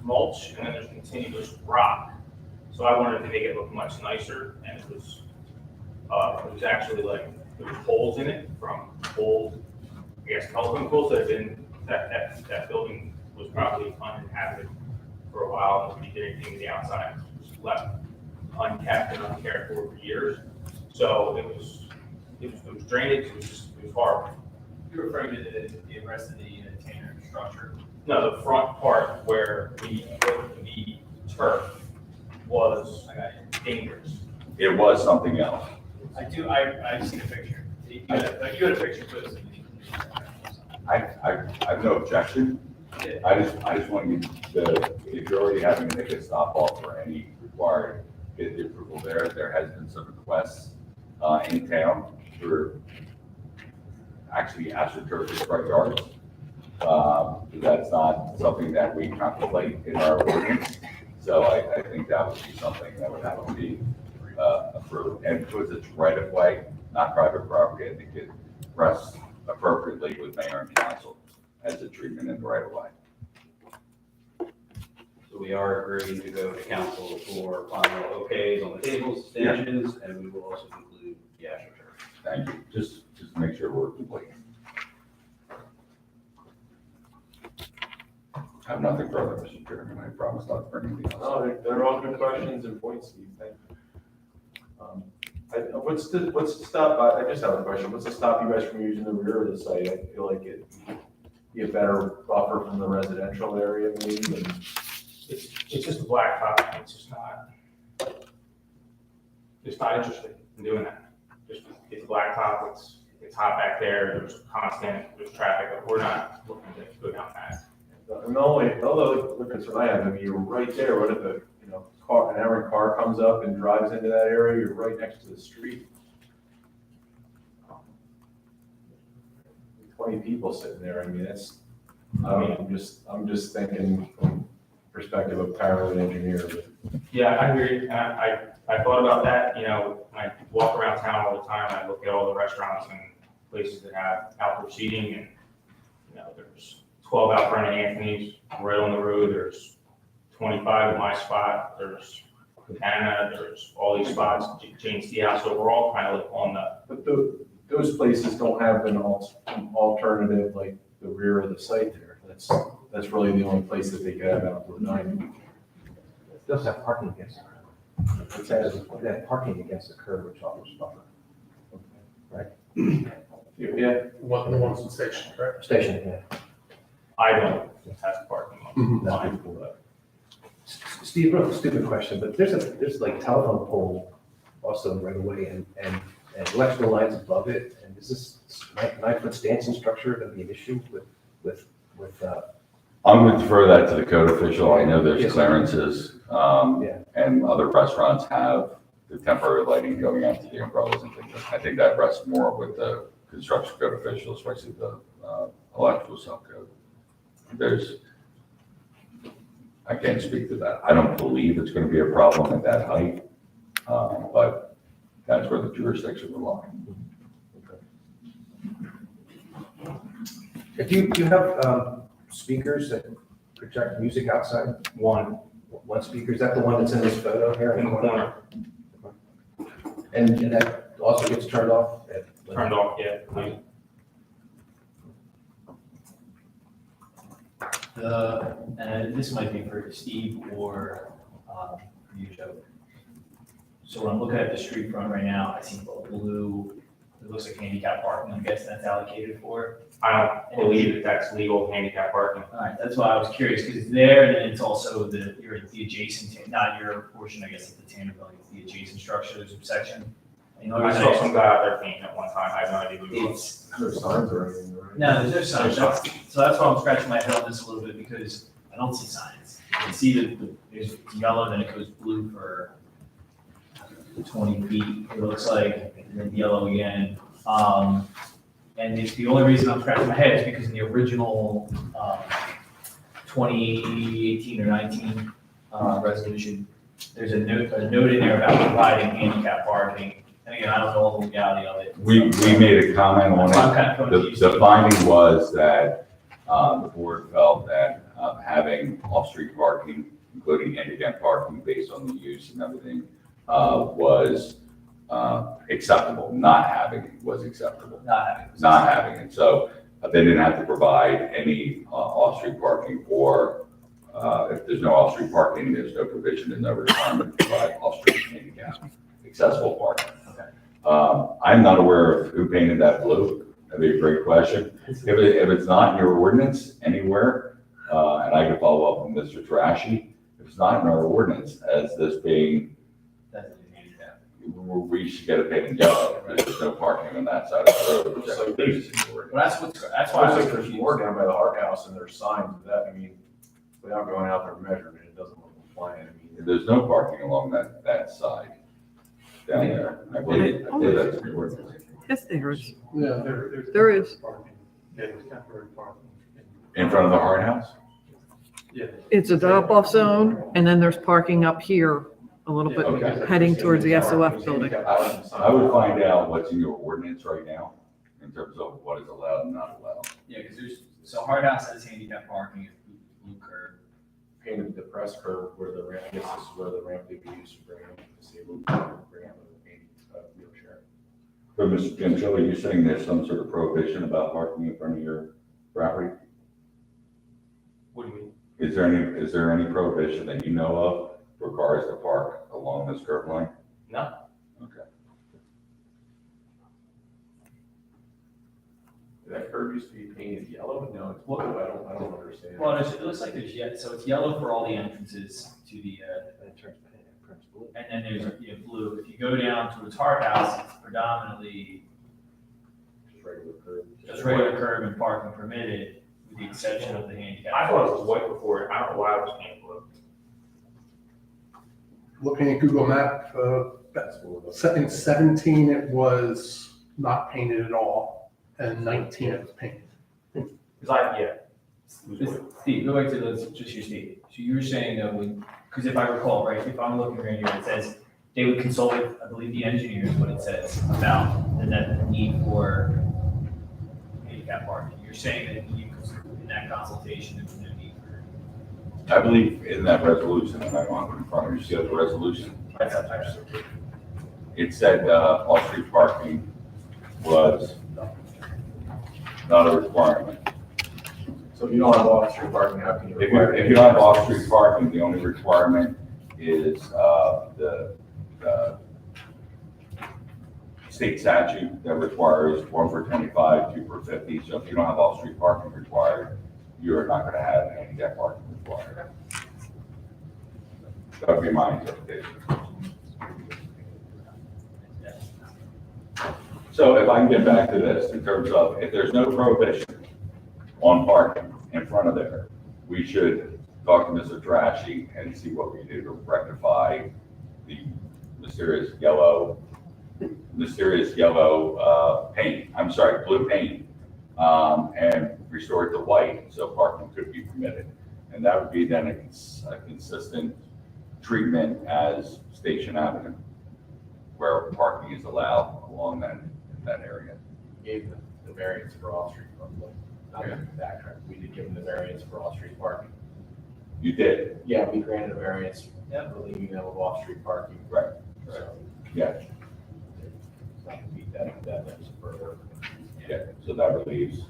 mulch and then there's continuous rock. So I wanted to make it look much nicer and it was actually like, there was holes in it from old, I guess, telephone poles that had been, that building was probably uninhabited for a while. Nobody did anything to the outside. It was left unkept and uncared for years. So it was drainage, it was horrible. You're referring to the rest of the Tanner structure? No, the front part where we put the turf was dangerous. It was something else. I've seen a picture. You had a picture put us in. I have no objection. I just want you to, if you're already having to make a stop off for any required, get the approval there. There has been some requests in town for actually astroturf the front yards. That's not something that we contemplate in our ordinance. So I think that would be something that would have to be approved. And because it's right of way, not private property, I think it rests appropriately with mayor and council as a treatment in the right of way. So we are agreeing to go to council for final okays on the tables, stanchions, and we will also include the AstroTurf. Thank you. Just make sure we're complete. I have nothing further, Mr. Chairman. I promise not to bring anything else. No, they're all good questions and points, Steve. Thank you. What's the stop? I just have a question. What's to stop you guys from using the rear of the site? I feel like it'd be a better buffer from the residential area maybe. And It's just a black top, it's not interested in doing that. Just, it's a black top, it's hot back there, there's traffic, but we're not looking to go down that. the only other concern I have, I mean, you're right there. What if an errant car comes up and drives into that area? You're right next to the street. 20 people sitting there. I mean, I'm just thinking from perspective of apparently an engineer. Yeah, I hear you, and I thought about that, when I walk around town all the time, I look at all the restaurants and places that have outdoor seating, and, there's 12 out front of Anthony's, right on the road, there's 25 at my spot, there's Cabana, there's all these spots, Jane's Tea House, so we're all kind of like on the, But those places don't have an alternative like the rear of the site there. That's really the only place that they could have outdoor dining. It does have parking against the curb. It says they have parking against the curb, which offers buffer. Right? Yeah. The ones in station, correct? Station, yeah. I don't have parking on That's mine. pretty cool. Steve, real stupid question, but there's like telephone pole also right away and electrical lines above it. And is this 9-foot stanchion structure going to be an issue with I'm going to defer that to the code official. I know there's Yes. clearances, Yeah. and other restaurants have the temporary lighting going out to the umbrellas and things. I think that rests more with the construction code officials, especially the electrical subcode. I can't speak to that. I don't believe it's going to be a problem at that height, but that's where the jurisdiction will lie. Do you have speakers that project music outside? One speaker, is that the one that's in this photo here? In the corner, And that also gets turned off? turned off, yeah, please. And this might be for Steve or for you, Joe. So when I'm looking at the street front right now, I see a blue, it looks like handicap parking. I'm guessing that's allocated for. I don't believe that that's legal handicap parking. All right, that's why I was curious, because it's there, and then it's also the adjacent, not your portion, I guess, of the Tanner building, it's the adjacent structure, there's a section. I saw some guy out there painting at one time, I have no idea who it was. It's, There's signs or anything, right? no, there's no sign. So that's why I'm scratching my head on this a little bit, because I don't see signs. I can see there's yellow, then it goes blue for 20 feet, it looks like, and then yellow again. And it's the only reason I'm scratching my head is because in the original 2018 or 19 resolution, there's a note in there about providing handicap parking. And again, I don't know all the legality of it. We made a comment on That's why I'm it. kind of confused. The finding was that the board felt that having off-street parking, including handicap parking based on the use and everything, was acceptable. Not having it was acceptable. Not having it. So they didn't have to provide any off-street parking, or if there's no off-street parking, there's no provision and no requirement to provide off-street handicap accessible parking. I'm not aware of who painted that blue. That'd be a great question. If it's not in your ordinance anywhere, and I can follow up with Mr. Trashy, if it's not in our ordinance as this being, we should get it painted yellow. There's no parking on that side of the road. So Well, that's why I was Especially if there's confused. more down by the art house and there's signs of that, I mean, without going out there measuring it, it doesn't look compliant. I mean, There's no parking along that side down there. I believe that's in your ordinance. Yes, there is. Yeah. There is. In front of the art house? It's a drop-off zone, and then there's parking up here a little bit, Okay. heading towards the SOF building. I would find out what's in your ordinance right now in terms of what is allowed and not allowed. Yeah, because so Hard House has handicap parking, blue curb. Painted the press curve where the ramp, I guess this is where the ramp would be used to bring out disabled, bring out the wheelchair. But Mr. Gentile, you're saying there's some sort of prohibition about parking in front of your property? What do you mean? Is there any prohibition that you know of for cars to park along this curb line? No. Okay. That curve used to be painted yellow, no, it's blue, I don't understand. Well, it looks like there's so it's yellow for all the entrances to the, and then there's blue. If you go down towards Hard House, it's predominantly just regular curb and parking permitted, with the exception of the handicap. I thought it was white before, I don't know why it was painted blue. Looking at Google Map, in 17, it was not painted at all, and 19 it was painted. Because it was white. Steve, go back to just your statement. So you were saying that because if I recall, right, if I'm looking right here, it says they would consult with, I believe, the engineers, what it says about the need for handicap parking. You're saying that in that consultation, there was no need for. I believe in that resolution, and I want in front of you, see the resolution? It said off-street parking was not a requirement. So if you don't have off-street parking, how can you? If you have off-street parking, the only requirement is the state statute that requires 1 for 25, 2 for 50. So if you don't have off-street parking required, you're not gonna have handicap parking required. That would be my interpretation. So if I can get back to this, in terms of, if there's no prohibition on parking in front of there, we should talk to Mr. Trashy and see what we do to rectify the mysterious yellow paint, blue paint, and restore it to white, so parking could be permitted. And that would be then a consistent treatment as Station Avenue, where parking is allowed along that area. Gave the variance for off-street parking, not to backtrack, we did give them the variance for off-street parking. You did? Yeah, we granted a variance, relieving them of off-street parking. Right. So, Yeah, not to beat that further. yeah, so that relieves,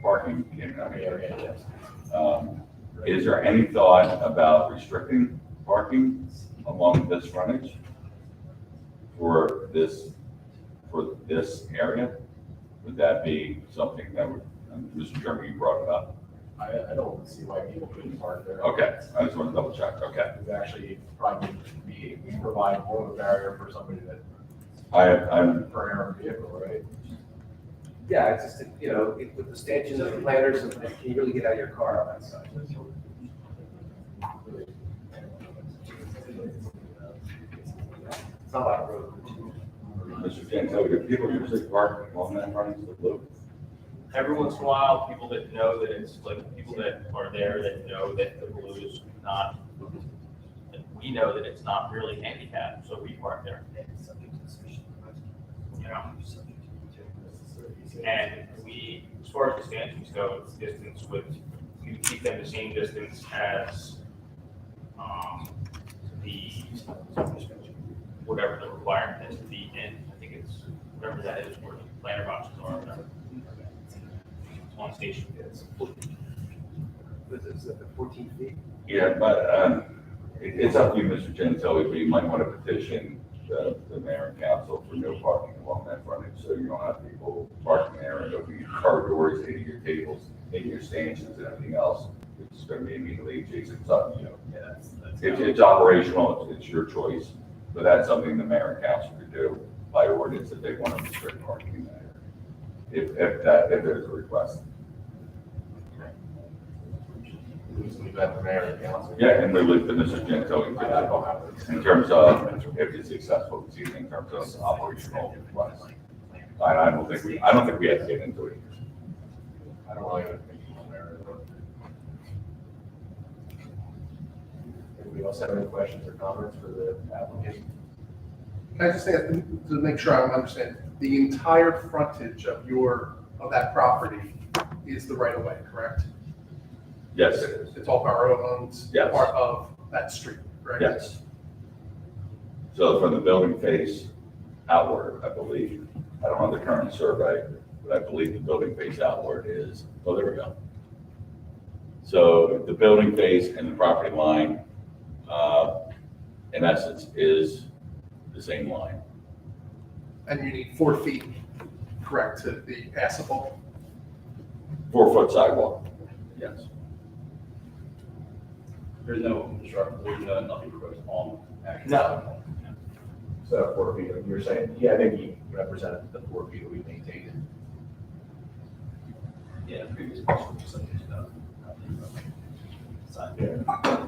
parking in that Yeah, area. yes. Is there any thought about restricting parking along this frontage for this area? Would that be something that would, Mr. Chairman, you brought it up? I don't see why people couldn't park there. Okay, I just want to double check, okay. We've actually probably we provide more of a barrier for somebody that, I'm, for an armored vehicle, right? Yeah, it's just, with the stanchions and the planters, can you really get out of your car on that side? not a lot of road. Mr. Gentile, do people usually park along that front of the loop? Every once in a while, people that know that it's like, people that are there that know that the blue is not, that we know that it's not really handicapped, so we park there. You know? And we, as far as the stanchions go, it's distance with, you keep them the same distance as, the, whatever the requirement is to be in, I think it's, whatever that is, where the planter boxes are, whatever. It's on station. Is it 14 feet? Yeah, but it's up to you, Mr. Gentile, but you might want to petition the mayor and council for no parking along that frontage, so you don't have people parking there and opening your car doors, hitting your tables, hitting your stanchions and everything else. It's going to be immediately adjacent, it's up to you. It's operational, it's your choice, but that's something the mayor and council could do by ordinance if they want to restrict parking there. If there's a request. We've got the mayor and council. Yeah, and we looked at Mr. Gentile in terms of if it's successful, this evening, in terms of operational requests. I don't think we have to get into it. I don't really have anything on there. Anybody else have any questions or comments for the applicant? Can I just say, to make sure I'm understanding, the entire frontage of that property is the right of way, correct? Yes, It's all borough-owned, Yes. part of that street, correct? yes. So from the building face outward, I believe, I don't have the current survey, but I believe the building face outward is, oh, there we go. So the building face and the property line, in essence, is the same line. And you need 4 feet, correct, to be passable? 4-foot sidewalk, yes. There's no construction, there's nothing proposed on. No. So 4 feet, you're saying, yeah, I think he represented the 4 feet that we maintained. Yeah, previous question was something about. Yeah.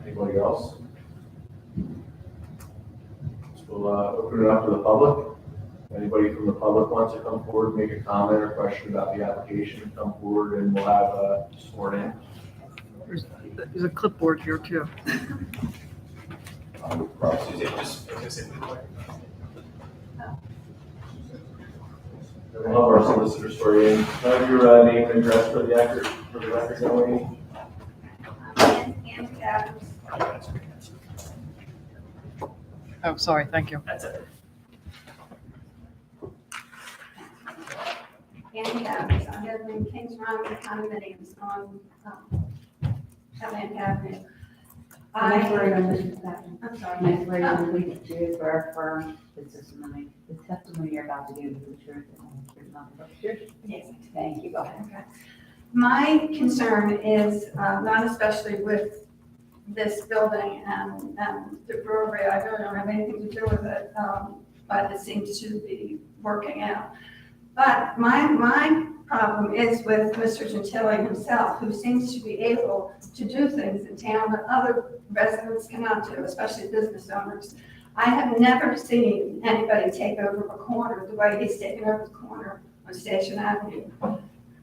Anybody else? So we'll open it up to the public. Anybody from the public wants to come forward, make a comment or question about the application, come forward and we'll have sworn in. There's a clipboard here too. I would probably- We'll have our solicitor swear in. Can I have your name and address for the record, Emily? Andy Adams. Oh, sorry, thank you. That's it. Andy Adams. I live in Kings Run condominiums on Atlantic Avenue. I swear on this, I'm sorry. I swear on this, to swear affirm the testimony you're about to give is the truth and the truth, nothing but the truth. Yes. Thank you, go ahead. Okay. My concern is not especially with this building and the brewery. I really don't have anything to do with it, but it seems to be working out. But my problem is with Mr. Gentile himself, who seems to be able to do things in town that other residents cannot do, especially business owners. I have never seen anybody take over a corner the way he's taken over the corner on Station Avenue.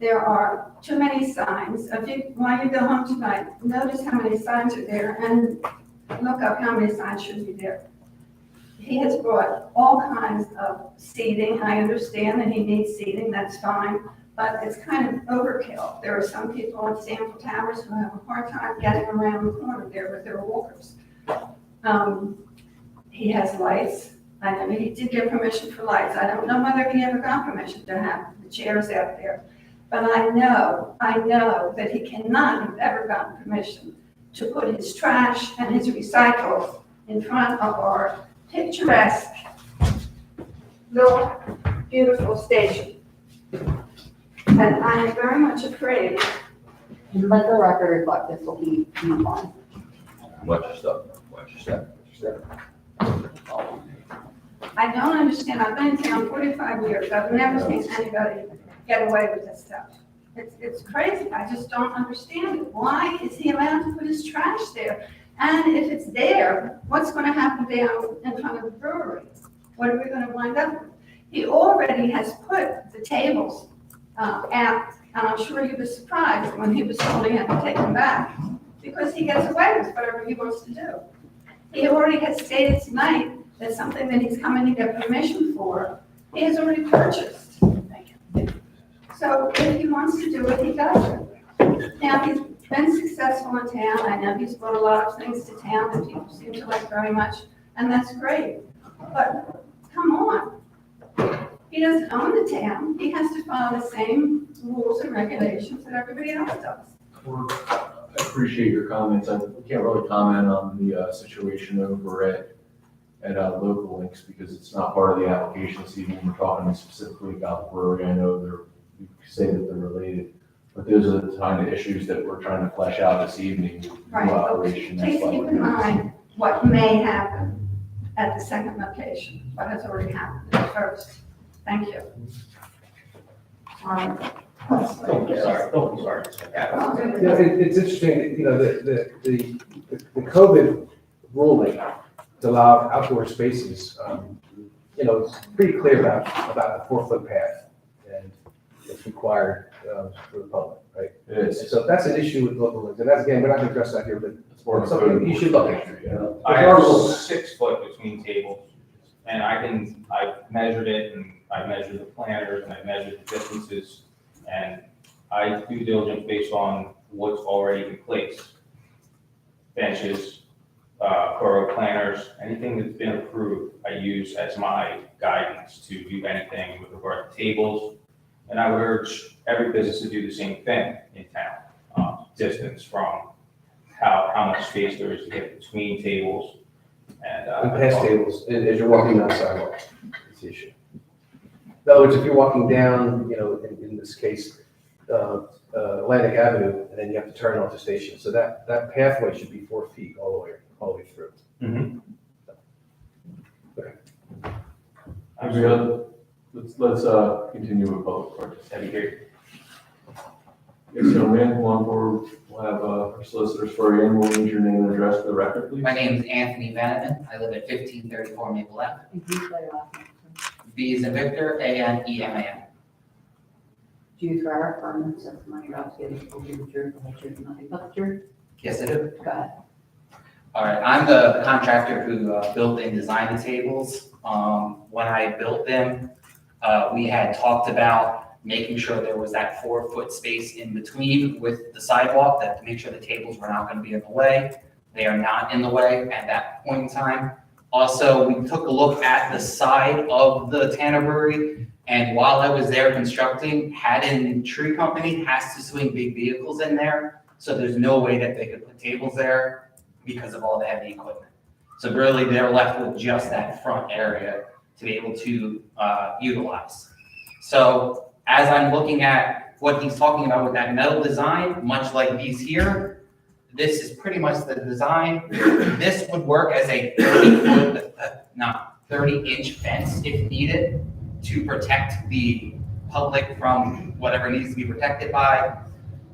There are too many signs. While you go home tonight, notice how many signs are there and look up how many signs should be there. He has brought all kinds of seating. I understand that he needs seating, that's fine, but it's kind of overkill. There are some people on Stanford Towers who have a hard time getting around the corner there with their walkers. He has lights. I know he did get permission for lights. I don't know whether he ever got permission to have the chairs out there. But I know that he cannot have ever gotten permission to put his trash and his recyclables in front of our picturesque little beautiful station. And I am very much afraid. And let the record reflect this will be fine. Watch your stuff, watch your step, watch your step. I don't understand. I've been in town 45 years. I've never seen anybody get away with this stuff. It's crazy. I just don't understand it. Why is he allowed to put his trash there? And if it's there, what's going to happen down in front of the brewery? What are we going to wind up with? He already has put the tables out, and I'm sure he was surprised when he was told he had to take them back, because he gets away with whatever he wants to do. He already has stated tonight that something that he's coming to get permission for, he has already purchased. So if he wants to do it, he does it. Now, he's been successful in town. I know he's brought a lot of things to town that people seem to like very much, and that's great. But come on. He doesn't own the town. He has to follow the same rules and regulations that everybody else does. I appreciate your comments. I can't really comment on the situation over at Local Links because it's not part of the application this evening. We're talking specifically about the brewery. I know you say that they're related, but those are the kind of issues that we're trying to flesh out this evening. Right, but Operation. That's please why keep we're in doing this. mind what may happen at the second location, what has already happened at the first. Thank you. Don't be sorry, don't be sorry. You know, it's interesting, you know, the COVID ruling to allow outdoor spaces, you know, it's pretty clear about the 4-foot path, and it's required for the public, right? It is. So that's an issue with Local Links, and that's, again, we're not gonna address that here, but It's more of a something code you should look at. issue, you know? I have 6 foot between tables, and I've measured it, and I measured the planters, and I measured the distances, and I do diligence based on what's already in place. Benches, Coro planters, anything that's been approved, I use as my guidance to do anything with regard to tables. And I would urge every business to do the same thing in town, distance from how much space there is to get between tables and. And past tables, as you're walking down the sidewalk, it's the issue. In other words, if you're walking down, you know, in this case, Atlantic Avenue, and then you have to turn onto Station, so that pathway should be 4 feet all the way through. Mhm. Let's continue with public participation. That'd be great. Yes, young man, come on forward. We'll have our solicitors for you in. We'll need your name and address for the record, please. My name is Anthony Vanaman. I live at 1534 Maple Ave. And can you spell your last name? V is in Victor, A-N-E-M-A-N. Do you swear or affirm that testimony you're about to give will be the truth, the whole truth, and nothing but the truth? Yes, I do. Go ahead. All right, I'm the contractor who built and designed the tables. When I built them, we had talked about making sure there was that 4-foot space in between with the sidewalk, that to make sure the tables were not going to be in the way. They are not in the way at that point in time. Also, we took a look at the side of the Tanner Brewery, and while I was there constructing, Haddon Tree Company has to swing big vehicles in there, so there's no way that they could put tables there because of all the heavy equipment. So really, they're left with just that front area to be able to utilize. So as I'm looking at what he's talking about with that metal design, much like these here, this is pretty much the design. This would work as a 30-inch fence if needed to protect the public from whatever needs to be protected by.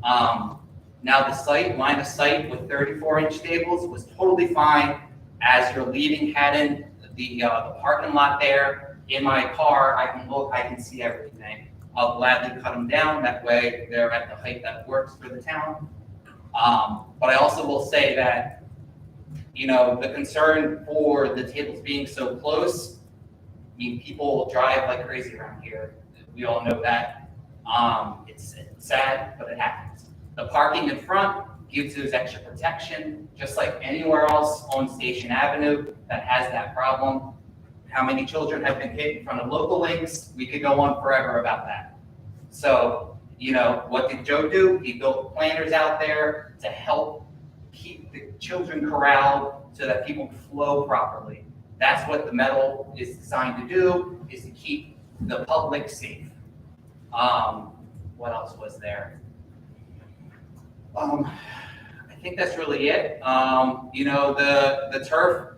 Now the line of sight with 34-inch tables was totally fine. As you're leaving Haddon, the parking lot there, in my car, I can look, I can see everything. I'll gladly cut them down, that way they're at the height that works for the town. But I also will say that, you know, the concern for the tables being so close, I mean, people drive like crazy around here. We all know that. It's sad, but it happens. The parking in front gives us extra protection, just like anywhere else on Station Avenue that has that problem. How many children have been hit in front of Local Links? We could go on forever about that. So, you know, what did Joe do? He built planters out there to help keep the children corralled so that people flow properly. That's what the metal is designed to do, is to keep the public safe. What else was there? I think that's really it. You know, the turf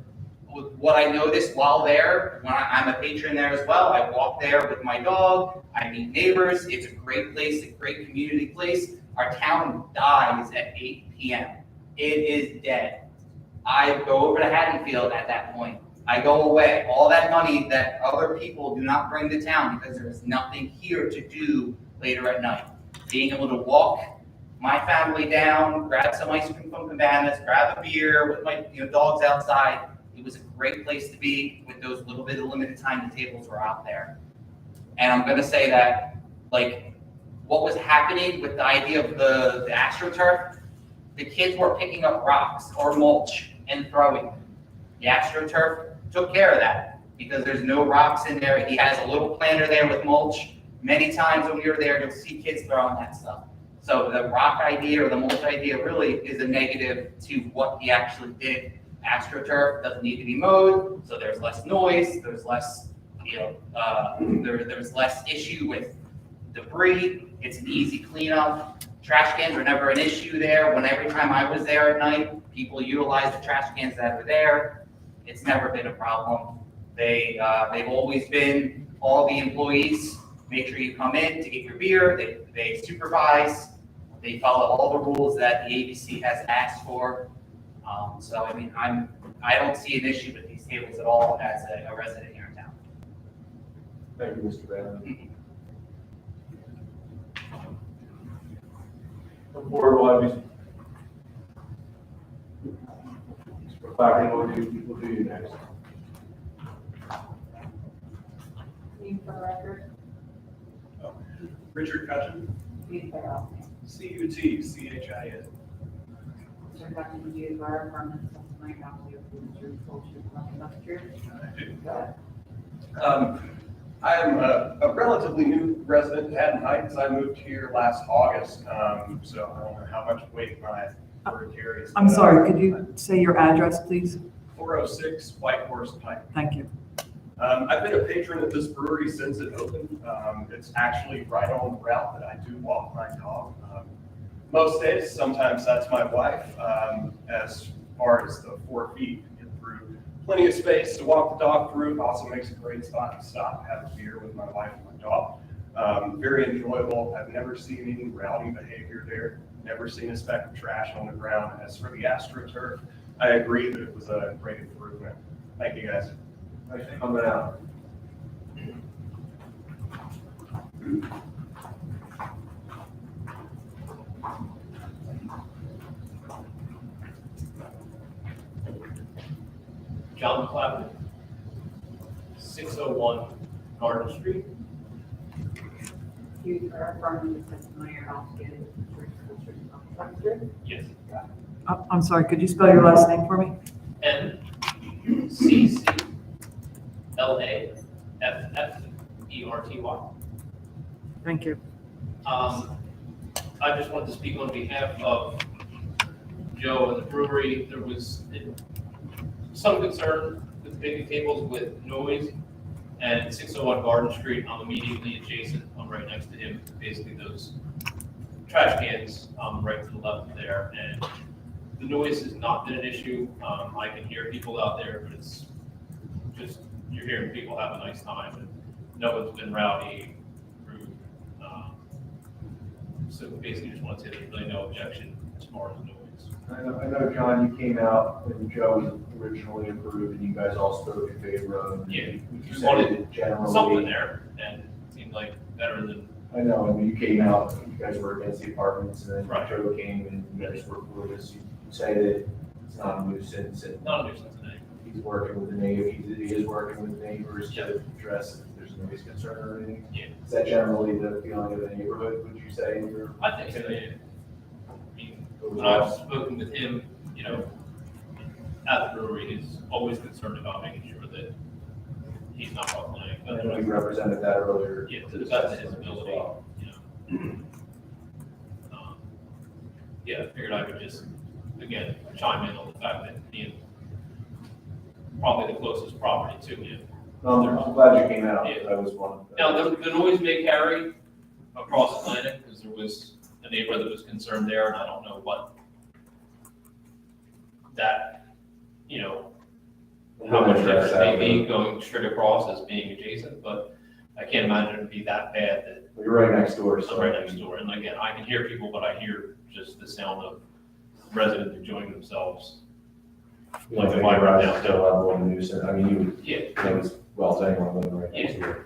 what I noticed while there, when I'm a patron there as well, I walk there with my dog, I meet neighbors, it's a great place, a great community place. Our town dies at 8 PM. It is dead. I go over to Haddonfield at that point. I go away. All that money that other people do not bring to town because there is nothing here to do later at night. Being able to walk my family down, grab some ice cream from Cabanas, grab a beer with my dogs outside. It was a great place to be with those little bit of limited time the tables were out there. And I'm gonna say that, like, what was happening with the idea of the AstroTurf, the kids were picking up rocks or mulch and throwing them. The AstroTurf took care of that because there's no rocks in there. He has a little planter there with mulch. Many times when we were there, you'll see kids throwing that stuff. So the rock idea or the mulch idea really is a negative to what he actually did. AstroTurf doesn't need to be mowed, so there's less noise, there's less, there's less issue with debris. It's an easy cleanup. Trash cans were never an issue there. Every time I was there at night, people utilized the trash cans that are there. It's never been a problem. They've always been, all the employees, make sure you come in to get your beer. They supervise. They follow all the rules that the ABC has asked for. So I mean, I don't see an issue with these tables at all as a resident here in town. Thank you, Mr. Bannon. The board will have you. Mr. McClacken, we'll do you next. Name for the record. Richard Cutchin, Name for the last name. C-U-T-C-H-I-N. Mr. Hutchins, do you swear affirm that the testimony you're about to give is the truth, whole truth, nothing but the truth? I do. Go ahead. I am a relatively new resident in Haddon Heights. I moved here last August, so I don't know how much weight my word carries. I'm sorry, could you say your address, please? 406 White Horse Pike. Thank you. I've been a patron of this brewery since it opened. It's actually right on the route that I do walk my dog. Most days, sometimes that's my wife, as far as the 4 feet to get through. Plenty of space to walk the dog through. It also makes a great spot to stop, have a beer with my wife and my dog. Very enjoyable. I've never seen any rowdy behavior there. Never seen a speck of trash on the ground. As for the AstroTurf, I agree that it was a great improvement. Thank you, guys. Thanks for coming out. John McClavin, 601 Garden Street. Do you swear affirm that the testimony you're about to give is the truth, whole truth, nothing but the truth? Yes. I'm sorry, could you spell your last name for me? MCCLAFFERTY. Thank you. I just wanted to speak on behalf of Joe and the brewery. There was some concern with picnic tables with noise, and 601 Garden Street, I'm immediately adjacent, I'm right next to him, basically those trash cans, right to the left of there, and the noise has not been an issue. I can hear people out there, but it's just, you're hearing people have a nice time, and no one's been rowdy, rude. So basically just want to say there's really no objection as far as the noise. I know, John, you came out when Joe was originally approved, and you guys all spoke in favor of. Yeah, You we said wanted it generally. something there, and it seemed like better than, I know, I mean, you came out, you guys were against the apartments, and then Right. Joe came, and you guys were for this. You say that it's not a nuisance, and not a nuisance today. he's working with the neighbors, he is working with neighbors Yeah. to address if there's a noise concern or anything. Yeah. Is that generally the feeling of the neighborhood, would you say, in your? I think so, yeah. I mean, when I've spoken with him, you know, at the brewery, he's always concerned about making sure that he's not playing. I know you represented that earlier. Yeah, to the best of his ability, you know. Yeah, I figured I would just, again, chime in on the fact that being probably the closest property to him. I'm glad you came out, Yeah. that was one of the. Now, the noise may carry across Atlantic, because there was a neighbor that was concerned there, and I don't know what that, you know, how much Address different that. maybe going straight across as being adjacent, but I can't imagine it'd be that bad that You're right next door, it's so. right next door. And again, I can hear people, but I hear just the sound of residents enjoying themselves. You don't think it rises to a level of nuisance, I mean, you would, Yeah. you know, as well as anyone living right next to it.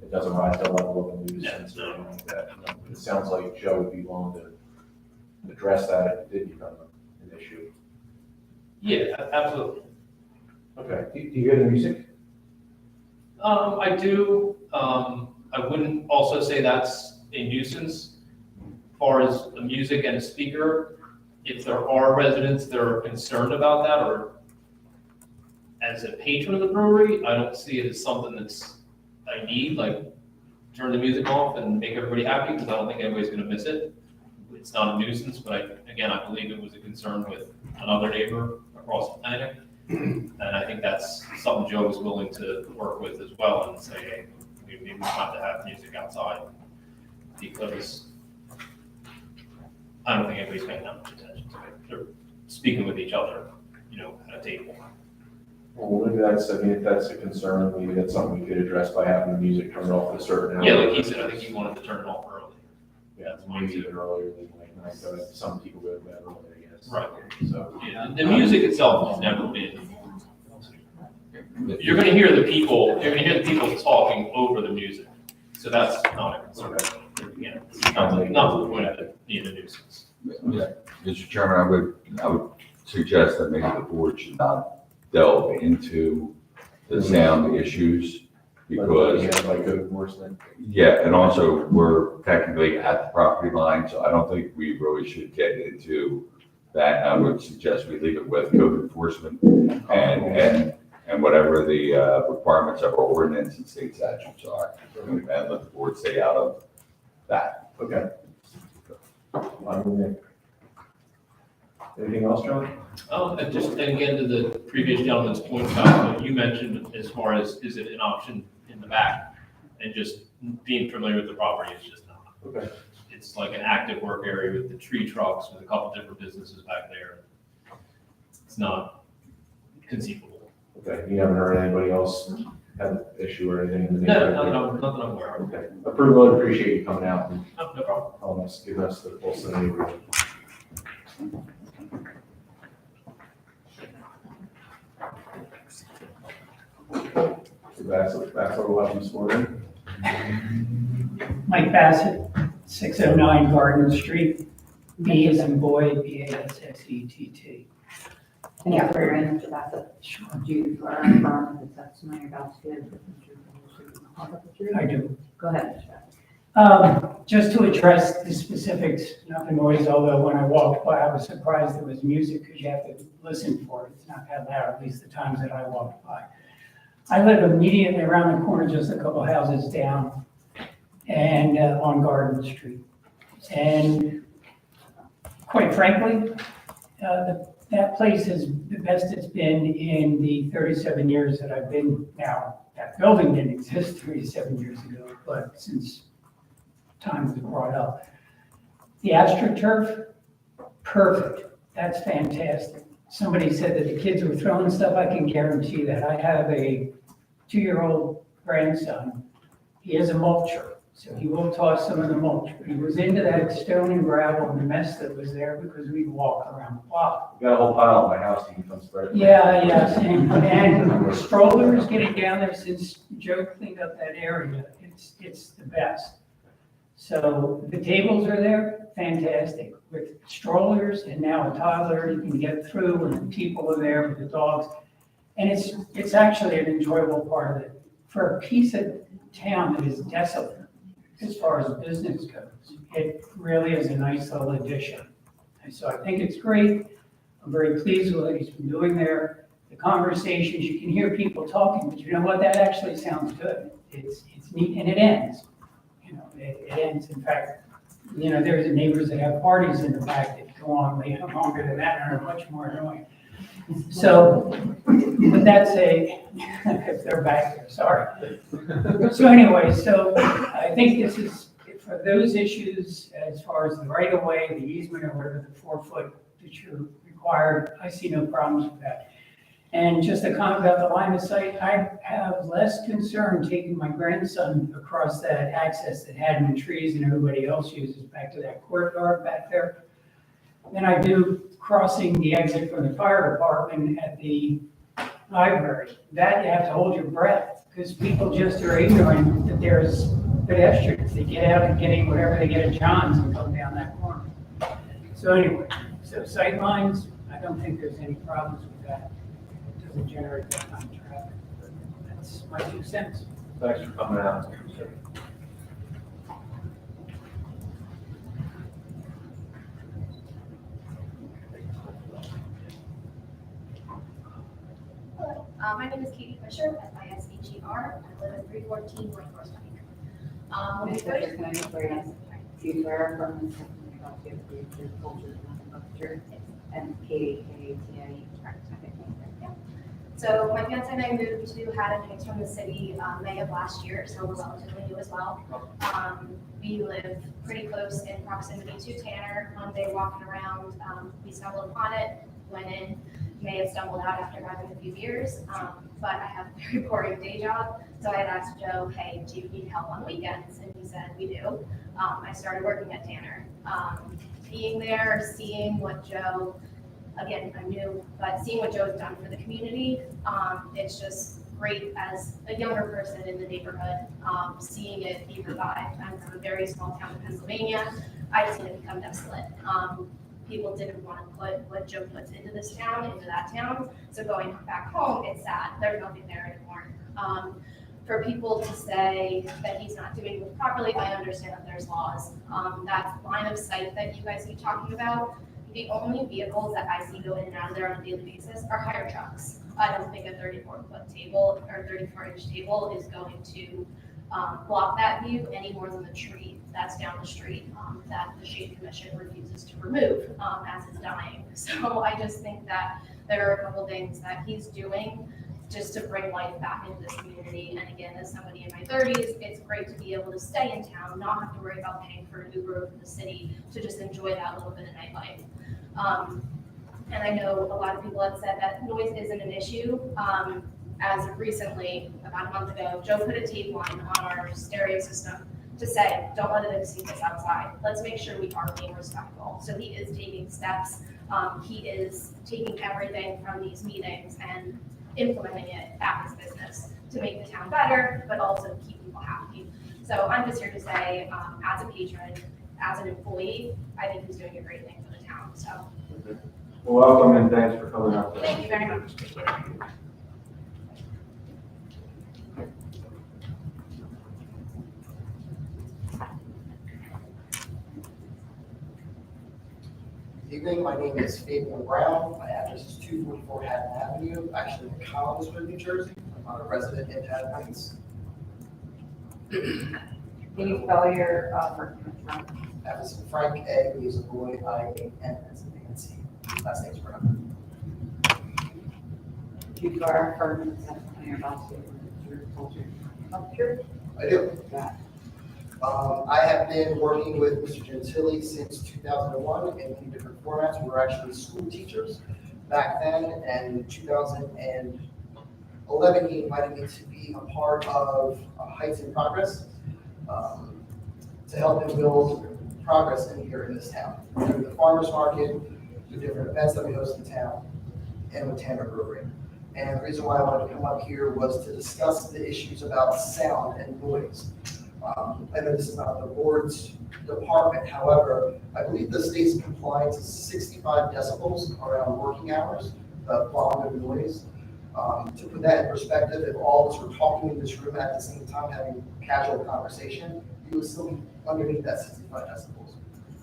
It doesn't rise to a level of a nuisance or anything like that. You know, It sounds like Joe would be willing to address that if it did become an issue. Yeah, absolutely. Okay, do you hear the music? I do, I wouldn't also say that's a nuisance. As far as the music and a speaker, if there are residents that are concerned about that, or as a patron of the brewery, I don't see it as something that's, I need, like, turn the music off and make everybody happy, because I don't think anybody's gonna miss it. It's not a nuisance, but I believe it was a concern with another neighbor across Atlantic. And I think that's something Joe was willing to work with as well and say, hey, we have to have music outside. Because I don't think anybody's paying that much attention to it. They're speaking with each other, at a table. Well, maybe that's, I mean, if that's a concern, maybe that's something we could address by having the music turned off at a certain hour. Yeah, like he said, I think he wanted to turn it off early. Yeah, maybe even earlier than like 9, so some people go to bed early, I guess. Right. So. Yeah, the music itself has never been. You're gonna hear the people talking over the music, so that's not a concern. Again, not to the point of it being a nuisance. Yeah, Mr. Chairman, I would suggest that maybe the board should not delve into the sound issues because. Yeah, like code enforcement. Yeah, and also we're technically at the property line, so I don't think we really should get into that. I would suggest we leave it with code enforcement and whatever the requirements of our ordinance and state statutes are. And let the board stay out of that. Okay. Anything else, John? And again, to the previous gentleman's point about what you mentioned as far as, is it an option in the back? And just being familiar with the property is just not. Okay. It's like an active work area with the tree trucks, with a couple different businesses back there. It's not conceivable. Okay, you haven't heard anybody else have an issue or anything? In the No, neighborhood? nothing I'm aware of. Okay, approval and appreciate you coming out and No problem. telling us, giving us the pulse of the neighborhood. So that's what we'll have you sworn in. Mike Bassett, 609 Garden Street, B as in boy, Bassett. And yeah, for your answer, that's it. Sure. Do you swear or affirm that the testimony you're about to give is the truth and the truth and the whole truth? I do. Go ahead, Mr. Bassett. Just to address the specifics, not the noise, although when I walked by, I was surprised there was music because you have to listen for it. It's not that loud, at least the times that I walked by. I live immediately around the corner, just a couple houses down, and on Garden Street. And quite frankly, that place is the best it's been in the 37 years that I've been now. That building didn't exist 37 years ago, but since time was brought up. The AstroTurf, perfect. That's fantastic. Somebody said that the kids were throwing stuff. I can guarantee that. I have a 2-year-old grandson. He is a mulcher, so he will toss some of the mulch. But he was into that stone and gravel and the mess that was there because we'd walk around the block. We got a whole pile at my house, you can come spread it. Yeah, same. And strollers getting down there since Joe cleaned up that area. It's the best. So the tables are there, fantastic. With strollers and now a toddler, you can get through and people are there with the dogs. And it's actually an enjoyable part of it. For a piece of town that is desolate, as far as business goes, it really is a nice little addition. And so I think it's great. I'm very pleased with what he's been doing there. The conversations, you can hear people talking, but you know what? That actually sounds good. It's neat and it ends. It ends. In fact, there's neighbors that have parties in the back that go on way longer than that and are much more annoying. So, but that's if they're back there, sorry. So anyway, so I think this is, for those issues, as far as the right of way, the easement or whatever, the 4 foot that you're required, I see no problems with that. And just a comment about the line of sight, I have less concern taking my grandson across that access that had no trees and everybody else uses back to that courtyard back there than I do crossing the exit from the fire department at the library. That you have to hold your breath, because people just are ignorant that there's pedestrians. They get out and getting whatever they get at John's and come down that corner. So anyway, so sight lines, I don't think there's any problems with that. It doesn't generate that kind of traffic. That's my 2 cents. Thanks for coming out. Hello, my name is Katie Fisher, F-I-S-H-E-R. I live at 314 White Horse Pike. When we Ms. first- Fisher, can I just bring us, do you swear affirm this testimony about the truth, whole truth, nothing but the truth? And Katie, K-A-T-I-E, correct? Okay, thank you. So my fiance and I moved to Haddon Heights from the city May of last year, so we're relatively new as well. We live pretty close in proximity to Tanner. One day walking around, we stumbled upon it, went in, may have stumbled out after having a few beers, but I have a very boring day job. So I had asked Joe, hey, do you need help on weekends? And he said, we do. I started working at Tanner. Being there, seeing what Joe, again, I'm new, but seeing what Joe's done for the community, it's just great as a younger person in the neighborhood, seeing it be revived. I'm from a very small town in Pennsylvania. I've seen it become desolate. People didn't want to put what Joe puts into this town, into that town. So going back home, it's sad. There's nothing there anymore. For people to say that he's not doing it properly, I understand that there's laws. That line of sight that you guys keep talking about, the only vehicles that I see go in and out of there on a daily basis are hire trucks. I don't think a 34-foot table or 34-inch table is going to block that view any more than the tree that's down the street that the Shade Commission refuses to remove as it's dying. So I just think that there are a couple things that he's doing just to bring life back into this community. And again, as somebody in my 30s, it's great to be able to stay in town, not have to worry about paying for an Uber over the city, to just enjoy that little bit of nightlife. And I know a lot of people have said that noise isn't an issue. As of recently, about a month ago, Joe put a tape line on our stereo system to say, don't let it exceed us outside. Let's make sure we are being respectful. So he is taking steps. He is taking everything from these meetings and implementing it at his business to make the town better, but also to keep people happy. So I'm just here to say, as a patron, as an employee, I think he's doing a great thing for the town, so. Well, welcome and thanks for coming out. Thank you very much. Evening, my name is Fabian Brown. My address is 244 Haddon Avenue, actually in Collinswood, New Jersey. I'm not a resident in Haddon Heights. Can you spell your first name? That was Frank A. B as a boy, I-A-N as in Nancy. Last name's Brown. Do you swear affirm this testimony about the truth, whole truth, nothing but the truth? I do. I have been working with Mr. Gentili since 2001 in many different formats. We were actually school teachers back then, and in 2011, he invited me to be a part of Heights in Progress to help him build progress here in this town. Through the farmers market, the different events that we host in town, and with Tanner Brewery. And the reason why I wanted to come up here was to discuss the issues about sound and noise. I know this is not the board's department, however, I believe the state's compliance is 65 decibels around working hours, the volume of noise. To put that in perspective, if all of us were talking in this room at the same time, having casual conversation, you would still be underneath that 65 decibels.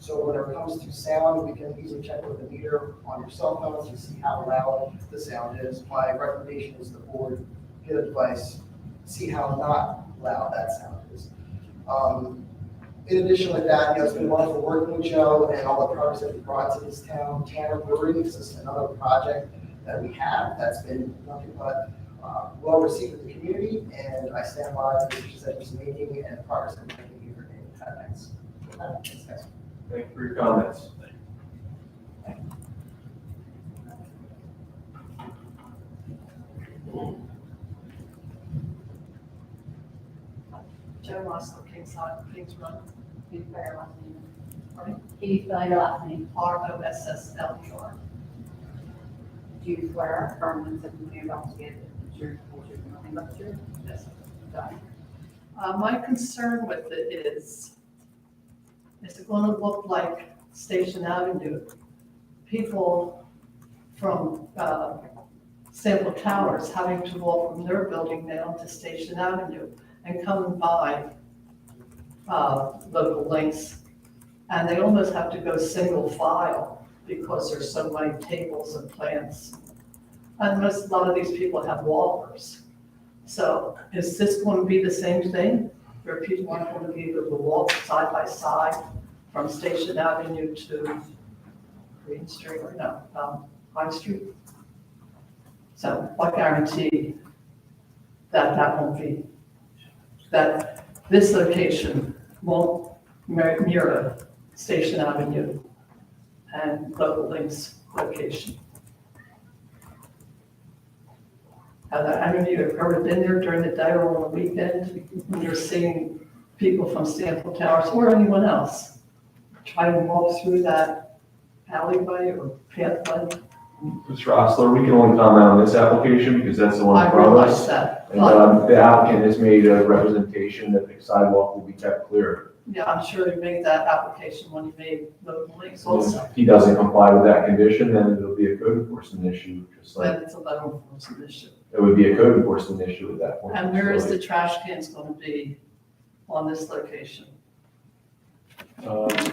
So when it comes to sound, we can easily check with the meter on your cell phones to see how loud the sound is. My recommendation is the board get advice, see how not loud that sound is. In addition with that, it's been wonderful working with Joe and all the progress that he brought to this town. Tanner Brewery is just another project that we have that's been nothing but well received in the community, and I stand by the decisions that he's making and the progress that we're making here in Haddon Heights. Thanks, guys. Thank you for your comments. how things run. Can you spell your last name? Pardon? Can you spell your last name? ROSSLER. Do you swear or affirm that something you're about to get is your full truth, nothing but the truth? Yes. Done. My concern with it is it going to look like Station Avenue? People from Sample Towers having to walk from their building down to Station Avenue and coming by Local Links. And they almost have to go single file because there's so many tables and plants. And a lot of these people have walkers. So is this going to be the same thing, where people aren't going to be able to walk side by side from Station Avenue to Green Street, or no, High Street? So I guarantee that that won't be, that this location won't mirror Station Avenue and Local Links location. I mean, you've ever been there during the day or on the weekend when you're seeing people from Stanfield Towers or anyone else try to walk through that alleyway or pathway? Mr. Ostler, we can only comment on this application because that's the one I in front of realize us. that, And but, the applicant has made a representation that the sidewalk will be kept clear. yeah, I'm sure he made that application when he made Local Links also. If he doesn't comply with that condition, then it'll be a code enforcement issue, just like Then it's a level enforcement issue. it would be a code enforcement issue at that point. And where is the trash cans going to be on this location? I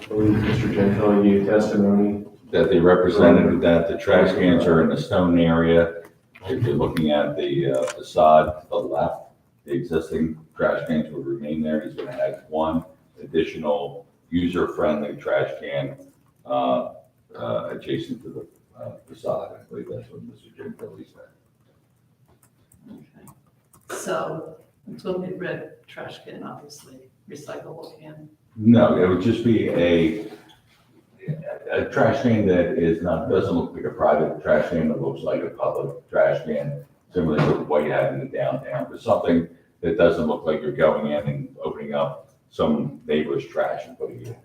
believe Mr. Gentile gave testimony. That they represented that the trash cans are in the stone area. If you're looking at the facade to the left, the existing trash cans would remain there. He's gonna add one additional user-friendly trash can adjacent to the facade. I believe that's what Mr. Gentile said. So it's going to be red trash can, obviously, recyclable can. No, it would just be a trash can that is not, doesn't look like a private trash can, that looks like a public trash can, similar to what you have in the downtown, but something that doesn't look like you're going in and opening up some neighbor's trash and putting it in.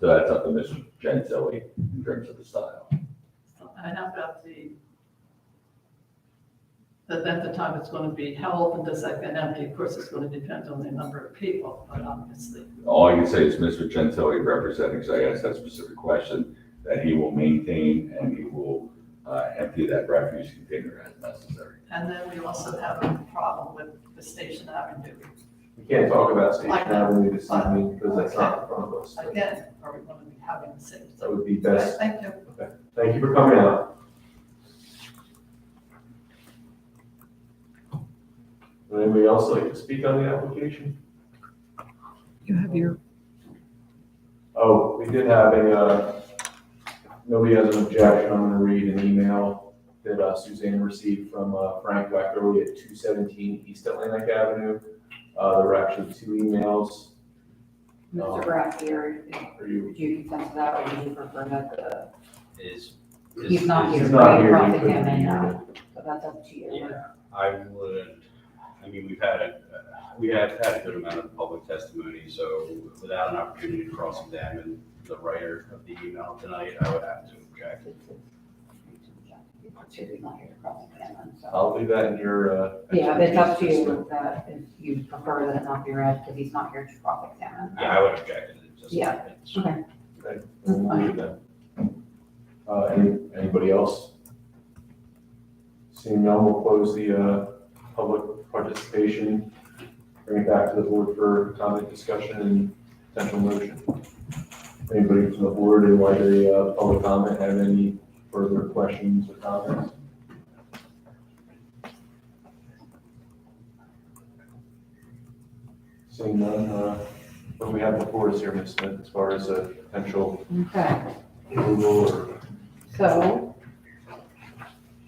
So that's up to Mr. Gentile in terms of the style. And how about at the time it's going to be, how often does that get empty? Of course, it's going to depend on the number of people, but obviously. All I can say is Mr. Gentile representing, because I asked that specific question, that he will maintain and he will empty that refuse container as necessary. And then we also have a problem with the Station Avenue. We can't talk about Station I know. Avenue this evening because that's not in front of us. Again, are we going to be having the same? That would be best. Thank you. Okay. Thank you for coming out. Would anybody else like to speak on the application? You have your, Oh, we did have nobody has an objection. I'm gonna read an email that Suzanne received from Frank Wackerly at 217 East Atlantic Avenue. There were actually two emails. Mr. Grassi, Are you? do you consent to that, or do you prefer that the, Is. he's not here, He's not right? here, Cross he couldn't examine be now, here. so that's up to you. Yeah, I would, I mean, we have had a good amount of public testimony, so without an opportunity to cross-examine the writer of the email tonight, I would have to object. He's not here to cross examine, so. I'll leave that in your. Yeah, but it's up to expertise. you, if you prefer that it not be read, because he's not here to cross examine. Yeah, I would object. It just- Yeah. it's- Okay. Okay, we'll leave that. Anybody else? Seeing none, we'll close the public participation, bring it back to the board for comment, discussion, and potential motion. Anybody from the board in light of the public comment have any further questions or comments? Seeing none, what do we have before us here, Ms. Smith, as far as a potential Okay, approval or? so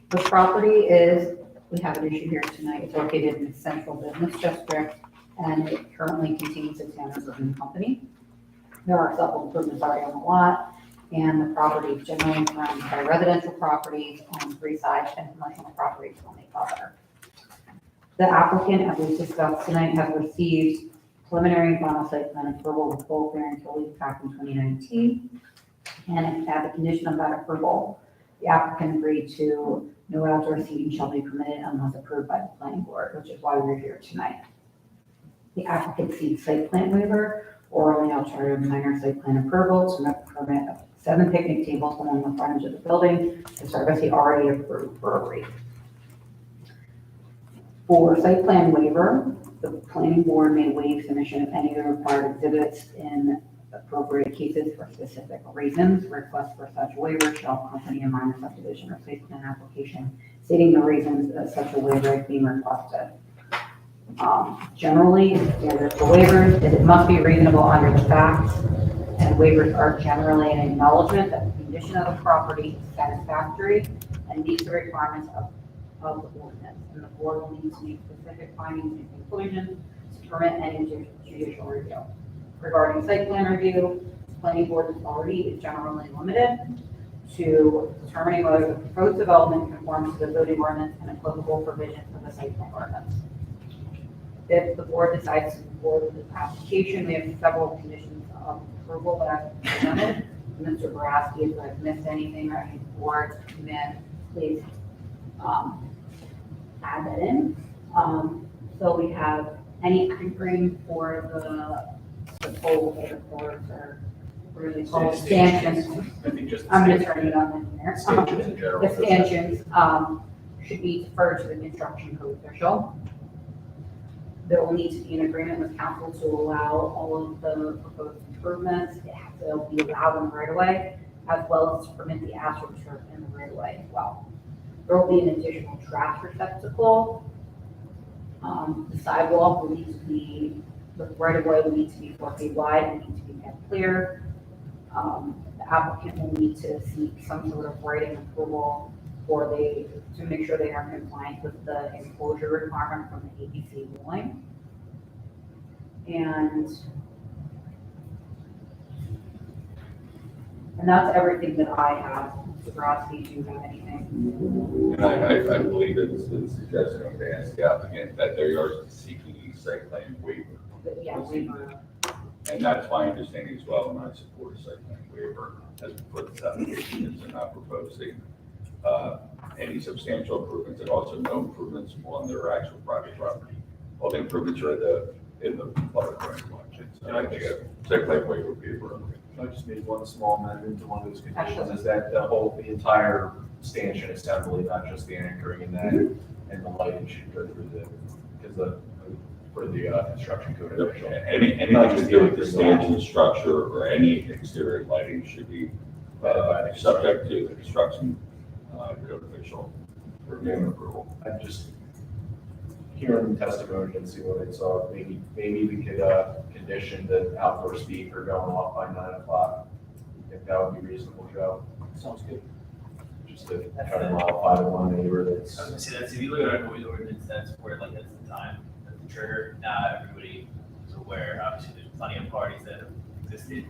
the property is, we have an issue here tonight, it's located in the central business district, and it currently contains a Tanner's Living Company. There are several improvements already on the lot, and the property is generally surrounded by residential properties on three sides and commercial properties on the other. The applicant, as we discussed tonight, has received preliminary and final site plan approval with full variance relief back in 2019. And as a condition of that approval, the applicant agreed to no outdoor seating shall be permitted unless approved by the planning board, which is why we're here tonight. The applicant seeks site plan waiver or only alternative minor site plan approval to permit 7 picnic tables along the frontage of the building to service the already approved brewery. For site plan waiver, the planning board may waive submission of any of the required exhibits in appropriate cases for specific reasons. Request for such waiver shall accompany a minor subdivision or site plan application stating the reasons that such a waiver is being requested. Generally, standard for waivers is it must be reasonable under the facts, and waivers are generally an acknowledgement that the condition of the property is satisfactory and meets the requirements of the ordinance, and the board will need to make specific findings and conclusions to permit any judicial review. Regarding site plan review, planning board authority is generally limited to determining whether the proposed development conforms to the zoning ordinance and applicable provisions of the site plan ordinance. If the board decides to move forward with this application, we have several conditions of approval that I've presented. Mr. Boraski, if I've missed anything or any board, then please add that in. So we have any timeframe for the full reports or what are they called? Stanchions. I think just. I'm gonna turn it on in there. Stanchions in general. The stanchions, should be deferred to the construction code official. There will need to be an agreement with council to allow all of the proposed improvements. It has to be allowed in the right of way, as well as to permit the astroturf in the right of way as well. There will be an additional trash receptacle. The sidewalk will need to be, the right of way will need to be 4 feet wide and need to be kept clear. The applicant will need to seek some sort of writing approval to make sure they are compliant with the enclosure requirement from the ABC ruling. And that's everything that I have. Mr. Brodsky, do you have anything? And I believe it's suggested on the ask the applicant that they are seeking a site plan waiver. Yeah, waiver. And that's my understanding as well, and I support a site plan waiver as we put this application, and not proposing any substantial improvements, and also no improvements on their actual private property. All the improvements are in the public right of way. So I think a site plan waiver would be appropriate. I just made one small amendment to one of those conditions, is that the entire stanchion assembly, not just the anchoring and the lighting should go through for the construction code official. Anything to do with the stanchion structure or any exterior lighting should be subject to the construction code official review and approval. I'm just hearing the testimony and see what I saw. Maybe we could condition the outdoor speaker going off by 9 o'clock. I think that would be reasonable, Joe. Sounds good. Just to try to modify the one neighbor that's. I was gonna say that, if you look at our noise ordinance, that's where like that's the time, that's the trigger. Not everybody is aware. Obviously, there's plenty of parties that have existed.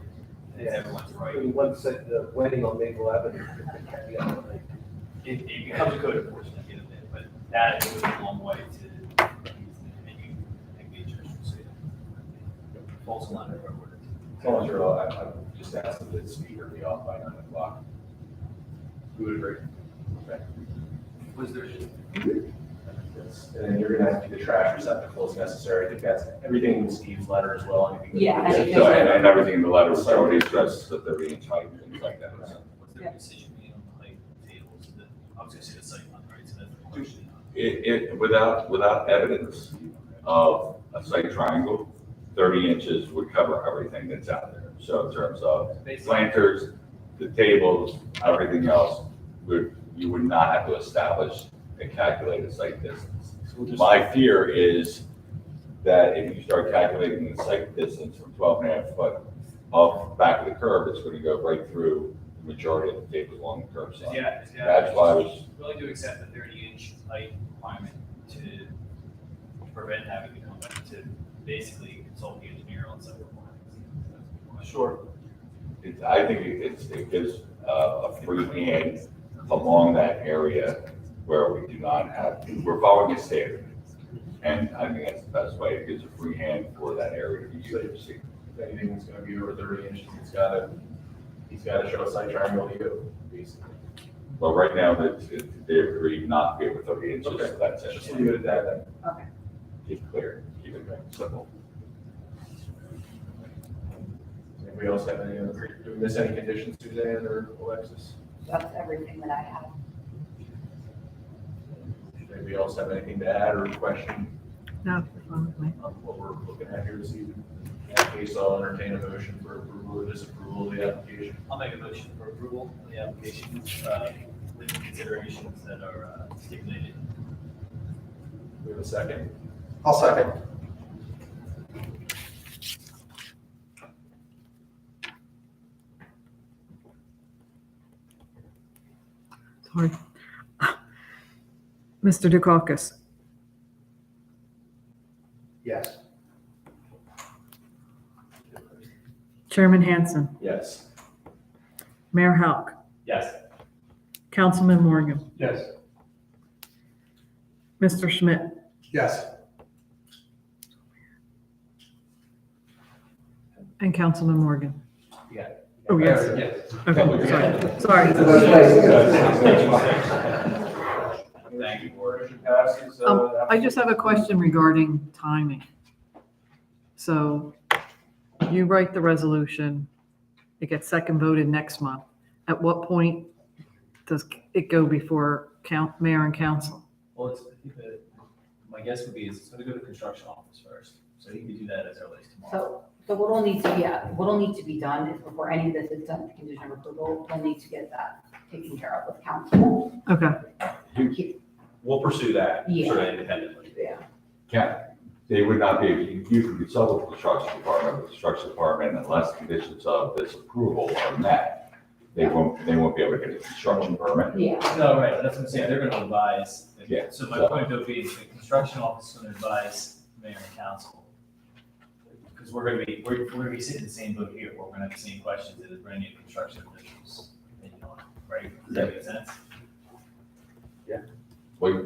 And it's everyone's right. One said the wedding on Maple Avenue. It becomes a code enforcement at the end of it, but that goes a long way to making features. False alarm of our ordinance. As long as you're, I just asked that the speaker be off by 9 o'clock. We would agree. Okay. Was there? And then you're gonna have to do the trash receptacle as necessary. I think that's everything in Steve's letter as well. Anything that- Yeah. So, and everything in the letter was already addressed, that they're being tight and things like that. What's their decision being on the height tables? I was gonna say the site plan, right? So that's the question. Without evidence of a site triangle, 30 inches would cover everything that's out there. So in terms of planters, the tables, everything else, you would not have to establish a calculated site distance. My fear is that if you start calculating the site distance from 12.5 foot off back of the curb, it's going to go right through the majority of the tables along the curb side. Yeah. That's why I was willing to accept the 30-inch height requirement to prevent having to come back to basically consult the engineer on some requirements. Sure. I think it gives a free hand along that area where we do not have, we're following a standard. And I think that's the best way. It gives a free hand for that area to be used. If anything that's gonna be over 30 inches, he's gotta show a site triangle to you, basically. Well, right now, they agreed not to be over 30 inches, so Okay. that's it. Just leave it at that then. Okay. Keep it clear, keep it simple. Does anybody else have any other, do we miss any conditions, Suzanne or Alexis? That's everything that I have. Does anybody else have anything to add or question No, fine with me. on what we're looking at here this evening? In that case, I'll entertain a motion for approval or disapproval of the application. I'll make a motion for approval of the application, with the considerations that are stipulated. We have a second? I'll second. Sorry. Mr. Dukakis, Yes. Chairman Hanson, Yes. Mayor Halk, Yes. Councilman Morgan, Yes. Mr. Schmidt, Yes. and Councilman Morgan. Yeah. Oh, yes. Okay, sorry. Thank you, board. Motion passes. I just have a question regarding timing. So you write the resolution, it gets second voted next month. At what point does it go before mayor and council? Well, I think that, my guess would be it's gonna go to construction office first, so he could do that as early as tomorrow. So what'll need to be done is before any of this is done, condition of approval, we'll need to get that taken care of with council. Okay, We'll pursue that Yeah. sort of independently. Yeah. They would not be, you can consult with the construction department, unless conditions of this approval are met. They won't be able to get a construction permit. Yeah. No, right, that's what I'm saying, they're gonna advise. Yeah. So my point would be, the construction office is gonna advise mayor and council. Because we're gonna be sitting in the same boat here, where we're gonna have the same questions that we're gonna need construction officials, opinion on, right? Does that make sense? Well,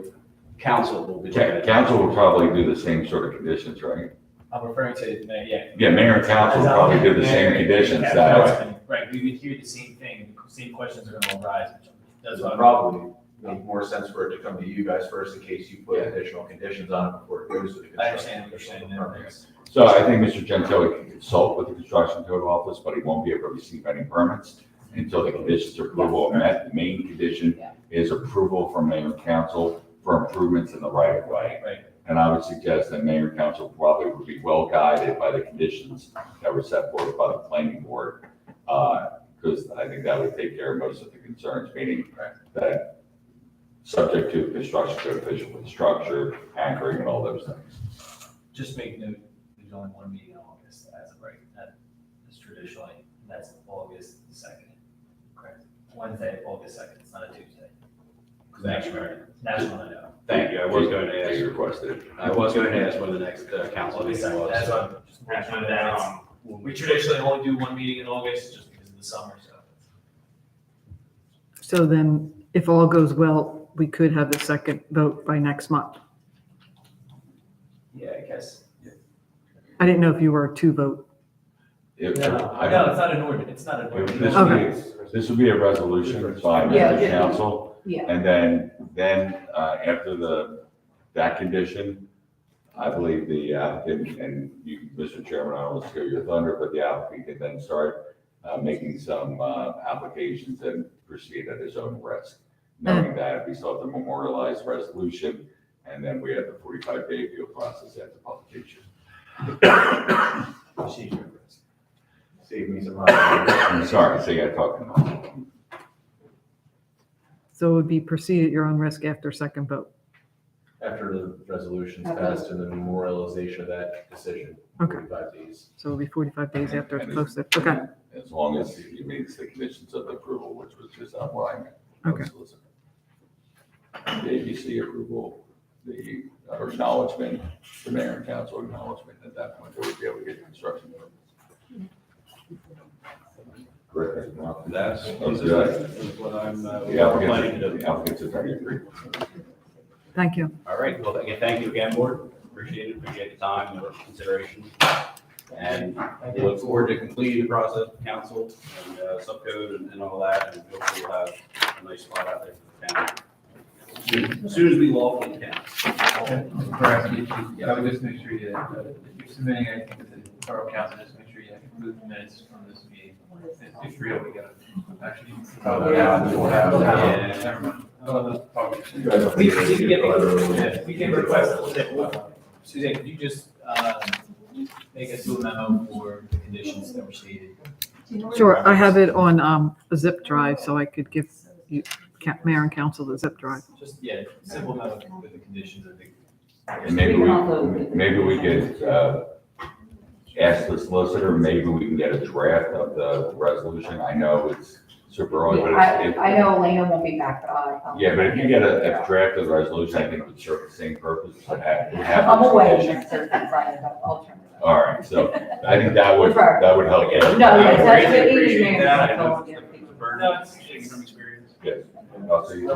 Council will be. looking at- council will probably do the same sort of conditions, right? I'm referring to, yeah. Yeah, mayor and council will probably do the same conditions that. Right, we would hear the same thing, the same questions are gonna arise. That's what I'm. Probably make more sense for it to come to you guys first in case you put additional conditions on it before it goes to the construction. I understand what you're saying there. So I think Mr. Gentile can consult with the construction code office, but he won't be able to receive any permits until the conditions of approval are met. The main condition is approval from mayor and council for improvements in the right of way. Right. And I would suggest that mayor and council probably would be well guided by the conditions that were set forth by the planning board. Because I think that would take care of most of the concerns, meaning that subject to construction code official with structure, anchoring and all those things. Just make note, there's only one meeting in August as of right, that is traditionally, and that's August the 2nd. Correct. Wednesday, August 2nd, it's not a Tuesday. Because national, I know. Thank you, I was going to They ask, requested. I was going to ask when the next council August meeting 2nd, was. that's what I'm just mentioning that. We traditionally only do one meeting in August just because of the summer, so. so then if all goes well, we could have the second vote by next month. Yeah, I guess. I didn't know if you were a two vote. No, it's not an ordinance, it's not an ordinance. This would be a resolution by mayor Yeah, and yeah. council. Yeah. And then after that condition, I believe the applicant, and you, Mr. Chairman, I don't want to steal your thunder, but the applicant can then start making some applications and proceed at his own risk. Knowing that we still have the memorialized resolution, and then we have the 45-day appeal process after publication. Save me some I'm sorry, so you got talking. So it would be proceed at your own risk after second vote. After the resolution's Okay. passed and the memorialization of that decision. Okay. 45 days. So it'll be 45 days after it's posted. Okay, As long as he meets the conditions of the approval, which was just outlined. Okay. The ABC approval, the acknowledgement, the mayor and council acknowledgement, at that point, they would be able to get construction permits. Correct. That's what I'm The planning to do. applicant's attorney agreed. thank you. All right, well, again, thank you again, board. appreciate the time, the consideration. And we look forward to completing the process with council and subcode and all that, and hopefully we'll have a nice spot out there for the town. As soon as we lawfully can. I would just make sure you, if you're submitting anything to the borough council, just make sure you include the minutes from this meeting. If you're able to get them, actually. Never mind. We can request, Suzanne, could you just, make us do a memo for the conditions that were stated? Sure, I have it on a zip drive, so I could give you, mayor and council, the zip drive. Just, yeah, simple memo with the conditions, I think. And maybe we could, ask the solicitor, maybe we can get a draft of the resolution. I know it's super early, but I know Elena won't be back, but yeah, but if you get a draft of the resolution, I think it would serve the same purpose. I'm away next Thursday and Friday, but I'll turn it over. All right, so I think that would help. No, yes, that's Greatly the appreciate evening. that. I know it's a burden. No, it's from experience. Yes. Also, you-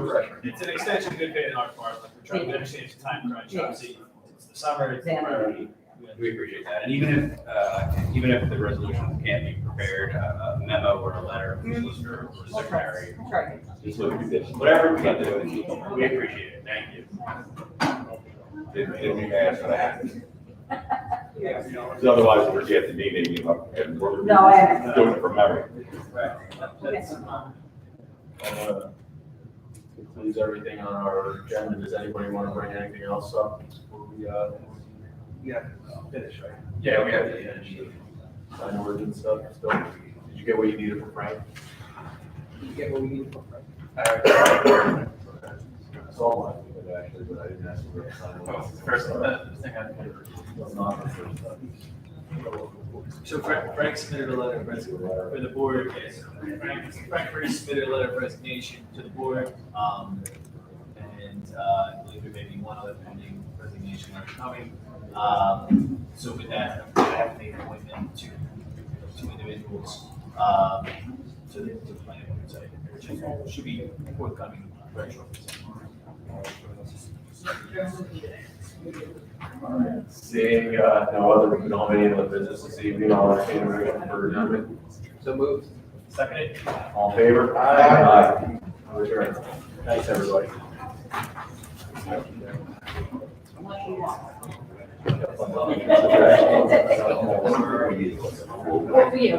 It's an extension of good faith in our part, like we're trying to understand it's a time crunch, obviously, it's the summer, it's the priority. We appreciate that. And even if the resolution can't be prepared, a memo or a letter from the solicitor or secretary, just look at conditions. whatever we can do, we appreciate it. Thank you. Didn't you ask for that? Because otherwise, we're at the meeting, you know, and we're No, I understand. doing it from memory. That's, Concludes everything on our agenda. Does anybody want to bring anything else up before we, finish, right? Yeah, we have to finish. Sign ordinance stuff still. Did you get what you needed from Frank? Did you get what we needed from Frank? I saw one, actually, but I didn't ask for a sign. First thing I did. It's not the first time. so Frank submitted a letter of resignation for the board, yes, Frank first submitted a letter of resignation to the board, and, I believe there may be one other pending resignation letter coming. So with that, I have made an appointment to two individuals, to the planning board site, which should be forthcoming very shortly. Seeing, no other, we don't have any other business this evening, I'll entertain a motion for adjournment. So moved. Seconded? All in favor? Aye. Adjourned. Thanks, everybody. What do you